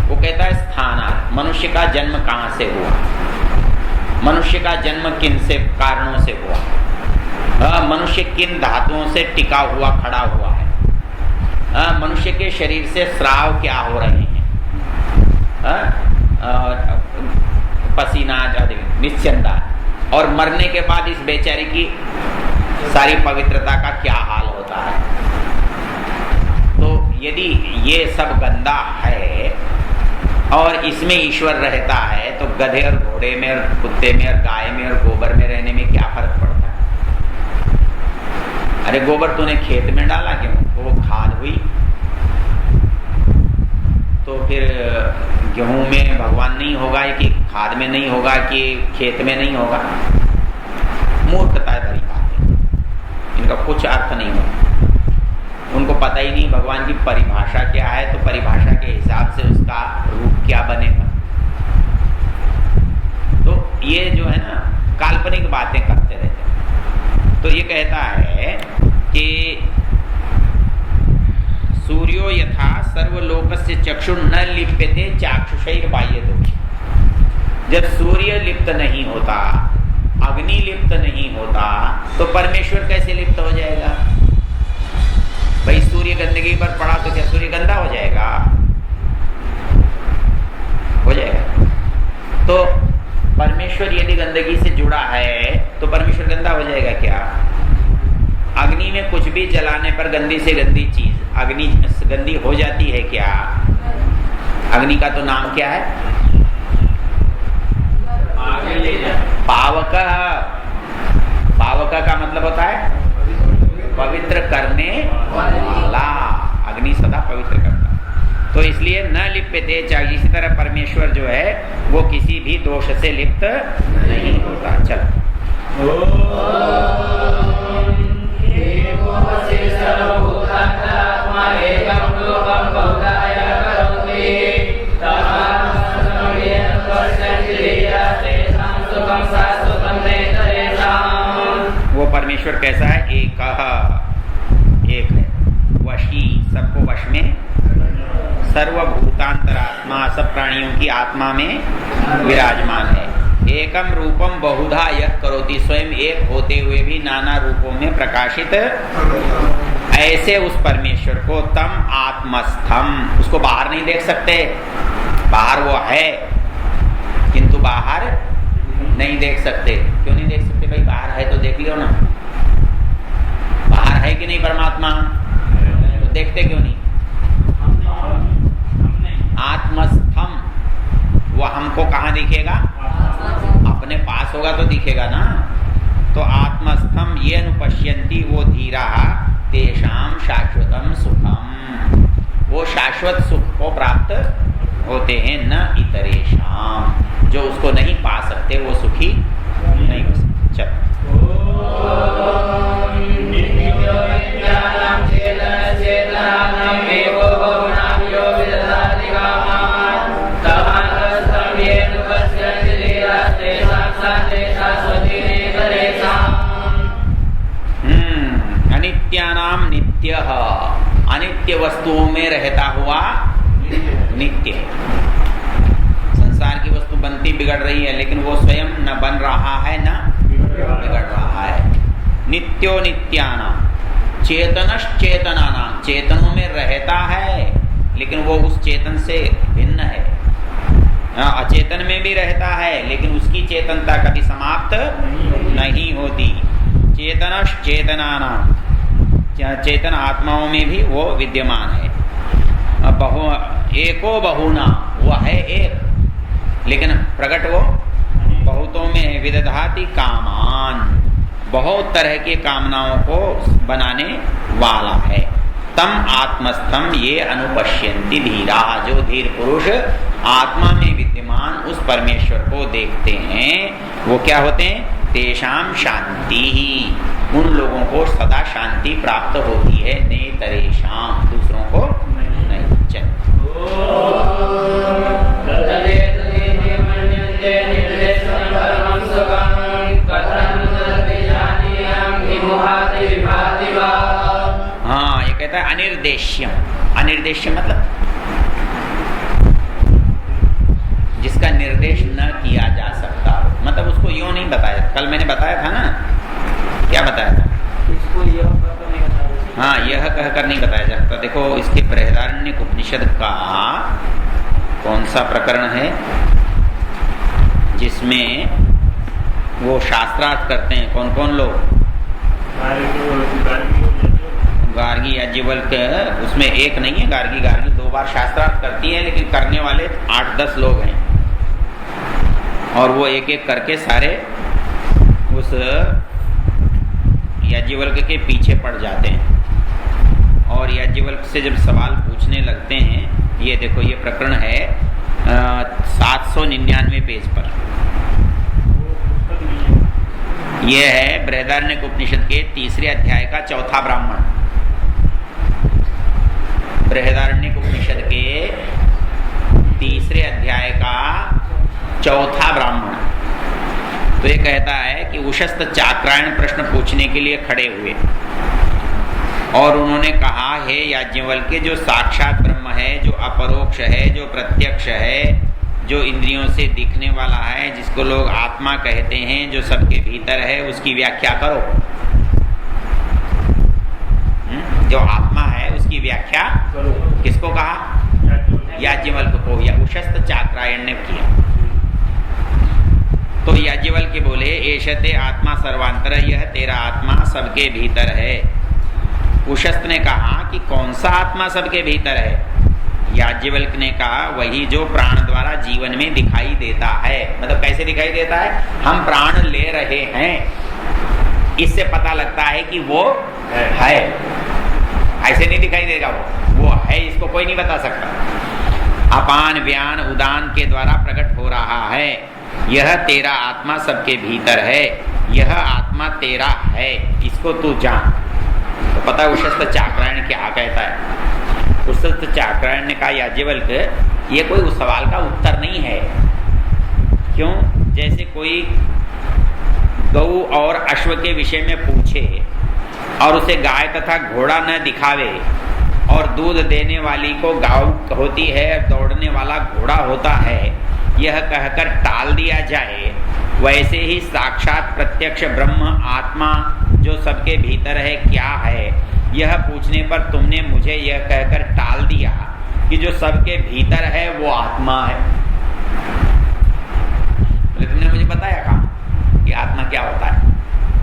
वो कहता है स्थानात्, मनुष्य का जन्म कहाँ से हुआ, मनुष्य का जन्म किन से कारणों से हुआ, मनुष्य किन धातुओं से टिका हुआ खड़ा हुआ है, मनुष्य के शरीर से स्राव क्या हो रहे हैं, पसीना निश्चंदा, और मरने के बाद इस बेचारी की सारी पवित्रता का क्या हाल होता है। तो यदि ये सब गंदा है और इसमें ईश्वर रहता है, तो गधे और घोड़े में और कुत्ते में और गाय में और गोबर में रहने में क्या फर्क पड़ता है? अरे गोबर तूने खेत में डाला क्यों? तो वो खाद हुई। तो फिर गेहूं में भगवान नहीं होगा कि खाद में नहीं होगा कि खेत में नहीं होगा? मूर्खता भरी बात है, इनका कुछ अर्थ नहीं होगा। उनको पता ही नहीं भगवान की परिभाषा क्या है, तो परिभाषा के हिसाब से उसका रूप क्या बनेगा। तो ये जो है ना काल्पनिक बातें करते रहते। तो ये कहता है कि सूर्यो यथा सर्वलोकस्य चक्षु न लिप्यते चाक्षुषैर बाह्यतो। जब सूर्य लिप्त नहीं होता, अग्नि लिप्त नहीं होता, तो परमेश्वर कैसे लिप्त हो जाएगा? भाई सूर्य गंदगी पर पड़ा तो क्या सूर्य गंदा हो जाएगा? हो जाएगा। तो परमेश्वर यदि गंदगी से जुड़ा है तो परमेश्वर गंदा हो जाएगा क्या? अग्नि में कुछ भी जलाने पर गंदी से गंदी चीज अग्नि गंदी हो जाती है क्या? अग्नि का तो नाम क्या है? पावक। पावक का मतलब होता है पवित्र करने वाला। अग्नि सदा पवित्र करता। तो इसलिए न लिप्यते चाहिए। इसी तरह परमेश्वर जो है वो किसी भी दोष से लिप्त नहीं होता। चलो वो परमेश्वर कैसा है? एक है, वशी, सबको वश में, सर्वभूतांतरात्मा, सब प्राणियों की आत्मा में विराजमान है। एकम रूपम बहुधा यः करोति, स्वयं एक होते हुए भी नाना रूपों में प्रकाशित। ऐसे उस परमेश्वर को तम आत्मस्थम, उसको बाहर नहीं देख सकते। बाहर वो है किंतु बाहर नहीं देख सकते। क्यों नहीं देख सकते भाई? बाहर है तो देख लियो ना। बाहर है कि नहीं परमात्मा? तो देखते क्यों नहीं? आत्मस्थम, वो हमको कहाँ दिखेगा? अपने पास होगा तो दिखेगा ना। तो आत्मस्थम ये अनुपश्यन्ति वो धीरा तेषाम शाश्वतम सुखम, वो शाश्वत सुख को प्राप्त होते हैं। न इतरेषाम, जो उसको नहीं पा सकते वो सुखी नहीं हो सकते। चल अनित्यानाम नित्य, अनित्य वस्तुओं में रहता हुआ नित्य। संसार की वस्तु बनती बिगड़ रही है, लेकिन वो स्वयं न बन रहा है न बिगड़ रहा है। नित्यो नित्यानाम चेतनश्चेतनानाम, चेतनों में रहता है लेकिन वो उस चेतन से भिन्न है। अचेतन में भी रहता है लेकिन उसकी चेतनता कभी समाप्त नहीं होती। चेतनश्चेतनानाम, चेतन आत्माओं में भी वो विद्यमान है। एको बहुना, वो है एक लेकिन प्रकट वो बहुतों में। विदधाति कामान, बहुत तरह के कामनाओं को बनाने वाला है। तम आत्मस्थम ये अनुपश्यन्ति धीरा, जो धीर पुरुष आत्मा में विद्यमान उस परमेश्वर को देखते हैं वो क्या होते हैं? तेषाम शांति ही, उन लोगों को सदा शांति प्राप्त होती है। नेतरेषाम, दूसरों को नहीं। चल हाँ, ये कहता है अनिर्देश्यम। अनिर्देश्य मतलब जिसका निर्देश न किया जा सकता, मतलब उसको यूं नहीं बताया। कल मैंने बताया था ना, क्या बताया था? इसको यह कहकर नहीं बताया। हाँ, यह कहकर नहीं बताया जाता। देखो इसके बृहदारण्यक उपनिषद का कौन सा प्रकरण है जिसमें वो शास्त्रार्थ करते हैं? कौन कौन लोग? गार्गी या जीवल्क, उसमें एक नहीं है गार्गी, गार्गी दो 2 बार शास्त्रार्थ करती है, लेकिन करने वाले 8-10 लोग हैं और वो एक एक करके सारे उस याज्ञवल्क्य के पीछे पड़ जाते हैं और याज्ञवल्क्य से जब सवाल पूछने लगते हैं, ये देखो ये प्रकरण है 799 पेज पर, यह है बृहदारण्यक उपनिषद के 3 अध्याय का 4था ब्राह्मण। बृहदारण्यक उपनिषद के 3 अध्याय का 4था ब्राह्मण। तो ये कहता है कि उशस्त चाक्रायण प्रश्न पूछने के लिए खड़े हुए और उन्होंने कहा, हे याज्ञवल्क्य, जो साक्षात ब्रह्म है, जो अपरोक्ष है, जो प्रत्यक्ष है, जो इंद्रियों से दिखने वाला है, जिसको लोग आत्मा कहते हैं, जो सबके भीतर है, उसकी व्याख्या करो। जो आत्मा है उसकी व्याख्या करो। किसको कहा? याज्ञवल्क्य को, या उशस्त चाक्रायण ने किया। तो याज्ञवल्क्य बोले, एषते आत्मा सर्वांतर, यह तेरा आत्मा सबके भीतर है। उशस्त ने कहा कि कौन सा आत्मा सबके भीतर है? याज्ञवल्क्य ने कहा, वही जो प्राण द्वारा जीवन में दिखाई देता है। मतलब कैसे दिखाई देता है? हम प्राण ले रहे हैं, इससे पता लगता है कि वो है। ऐसे नहीं दिखाई देगा, वो है, इसको कोई नहीं बता सकता। अपान व्यान उदान के द्वारा प्रकट हो रहा है। यह तेरा आत्मा सबके भीतर है, यह आत्मा तेरा है, इसको तू जान। तो पता है उशस्त चाक्रायण क्या कहता है? उशस्त चाक्रायण ने कहा, याज्ञवल्क्य, ये कोई उस सवाल का उत्तर नहीं है। क्यों? जैसे कोई गऊ और अश्व के विषय में पूछे और उसे गाय तथा घोड़ा न दिखावे और दूध देने वाली को गाय होती है, दौड़ने वाला घोड़ा होता है, यह कहकर टाल दिया जाए, वैसे ही साक्षात प्रत्यक्ष ब्रह्म आत्मा जो सबके भीतर है क्या है, यह पूछने पर तुमने मुझे यह कहकर टाल दिया कि जो सबके भीतर है वो आत्मा है। बोले, तुमने मुझे बताया कहाँ कि आत्मा क्या होता है?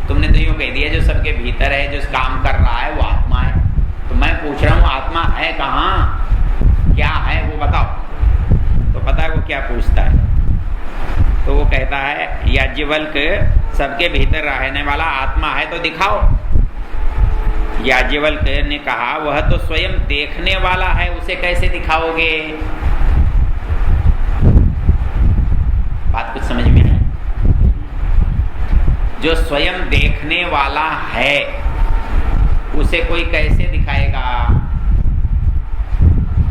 तुमने तो यूँ कह दिया जो सबके भीतर है, जो काम कर रहा है वो आत्मा है। तो मैं पूछ रहा हूँ आत्मा है कहाँ, क्या है वो बताओ। तो पता है वो क्या पूछता है? तो वो कहता है, याज्ञवल्क्य, सबके भीतर रहने वाला आत्मा है तो दिखाओ। याज्ञवल्क्य ने कहा, वह तो स्वयं देखने वाला है, उसे कैसे दिखाओगे? बात कुछ समझ में नहीं। जो स्वयं देखने वाला है उसे कोई कैसे दिखाएगा?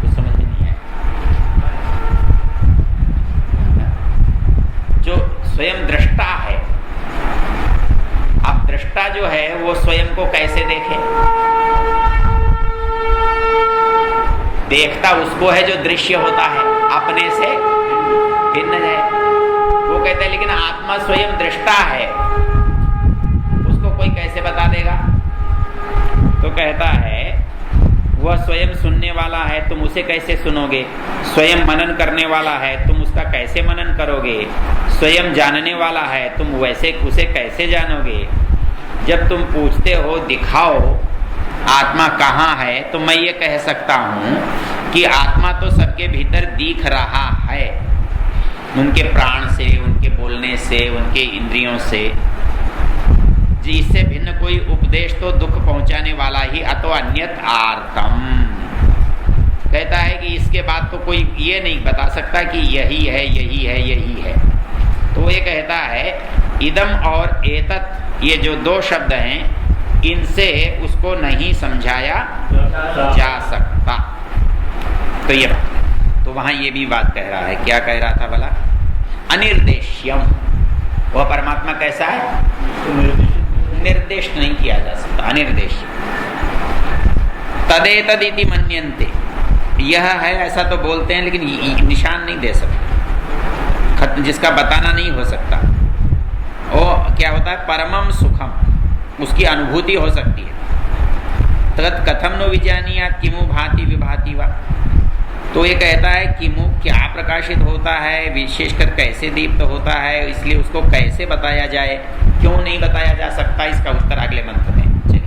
कुछ समझ नहीं है। जो स्वयं दृष्टा है, अब दृष्टा जो है वो स्वयं को कैसे देखे? देखता उसको है जो दृश्य होता है, अपने से भिन्न है। वो कहते हैं लेकिन आत्मा स्वयं दृष्टा है, उसको कोई कैसे बता देगा? तो कहता है, वह स्वयं सुनने वाला है, तुम उसे कैसे सुनोगे? स्वयं मनन करने वाला है, तुम उसका कैसे मनन करोगे? स्वयं जानने वाला है, तुम वैसे उसे कैसे जानोगे? जब तुम पूछते हो दिखाओ आत्मा कहाँ है, तो मैं ये कह सकता हूँ कि आत्मा तो सबके भीतर दिख रहा है, उनके प्राण से, उनके बोलने से, उनके इंद्रियों से। इससे भिन्न कोई उपदेश तो दुख पहुंचाने वाला ही, अतो अन्यत आर्तम। कहता है कि इसके बाद तो कोई ये नहीं बता सकता कि यही है, यही है, यही है। तो ये कहता है, इदम और एतत्, ये जो 2 शब्द हैं, इनसे उसको नहीं समझाया जा सकता। तो ये तो वहां ये भी बात कह रहा है। क्या कह रहा था भला? अनिर्देश्यम, वह परमात्मा कैसा है? निर्देश नहीं किया जा सकता, अनिर्देश। तदेतदिति मन्यन्ते, यह है ऐसा तो बोलते हैं, लेकिन निशान नहीं दे सकते, जिसका बताना नहीं हो सकता। और क्या होता है? परमम सुखम, उसकी अनुभूति हो सकती है। तत् कथम नो विजानीयात् किमु भाति विभाति वा। तो ये कहता है कि मुख क्या प्रकाशित होता है, विशेषकर कैसे दीप्त होता है, इसलिए उसको कैसे बताया जाए, क्यों नहीं बताया जा सकता, इसका उत्तर अगले मंत्र में। चलिए।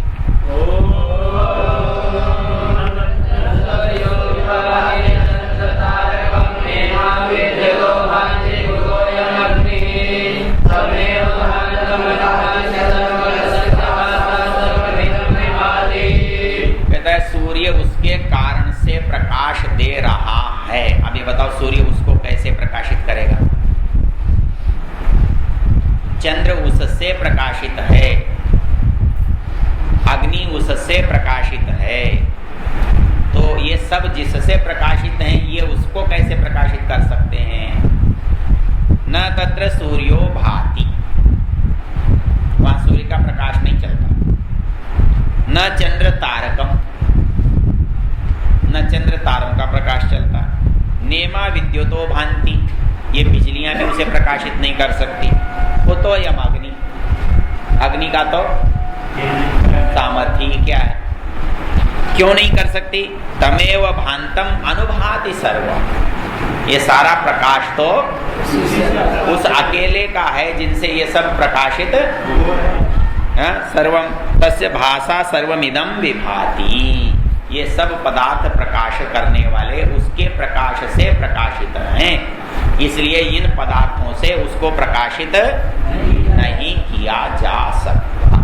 बताओ सूर्य उसको कैसे प्रकाशित करेगा? चंद्र उससे प्रकाशित है, अग्नि उससे प्रकाशित है, तो ये सब जिससे प्रकाशित हैं ये उसको कैसे प्रकाशित कर सकते हैं? न तत्र सूर्यो भाति, वहां सूर्य का प्रकाश नहीं चलता। न चंद्र तारकम, न चंद्र तारों का प्रकाश चलता। नेमा विद्युतो भांति, ये बिजलियां भी उसे प्रकाशित नहीं कर सकती। वो तो यम अग्नि, अग्नि का तो सामर्थ्य ही क्या है, क्यों नहीं कर सकती? तमेव भांतम अनुभाति सर्व, ये सारा प्रकाश तो उस अकेले का है जिनसे ये सब प्रकाशित सर्वम तस्य भाषा सर्वमिदं विभाति, ये सब पदार्थ प्रकाश करने वाले उसके प्रकाश से प्रकाशित हैं, इसलिए इन पदार्थों से उसको प्रकाशित नहीं किया जा सकता।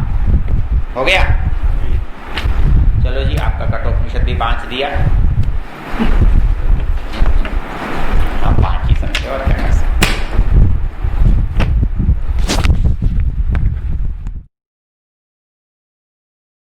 हो गया? चलो जी, आपका कठोपनिषद भी 5 दिया।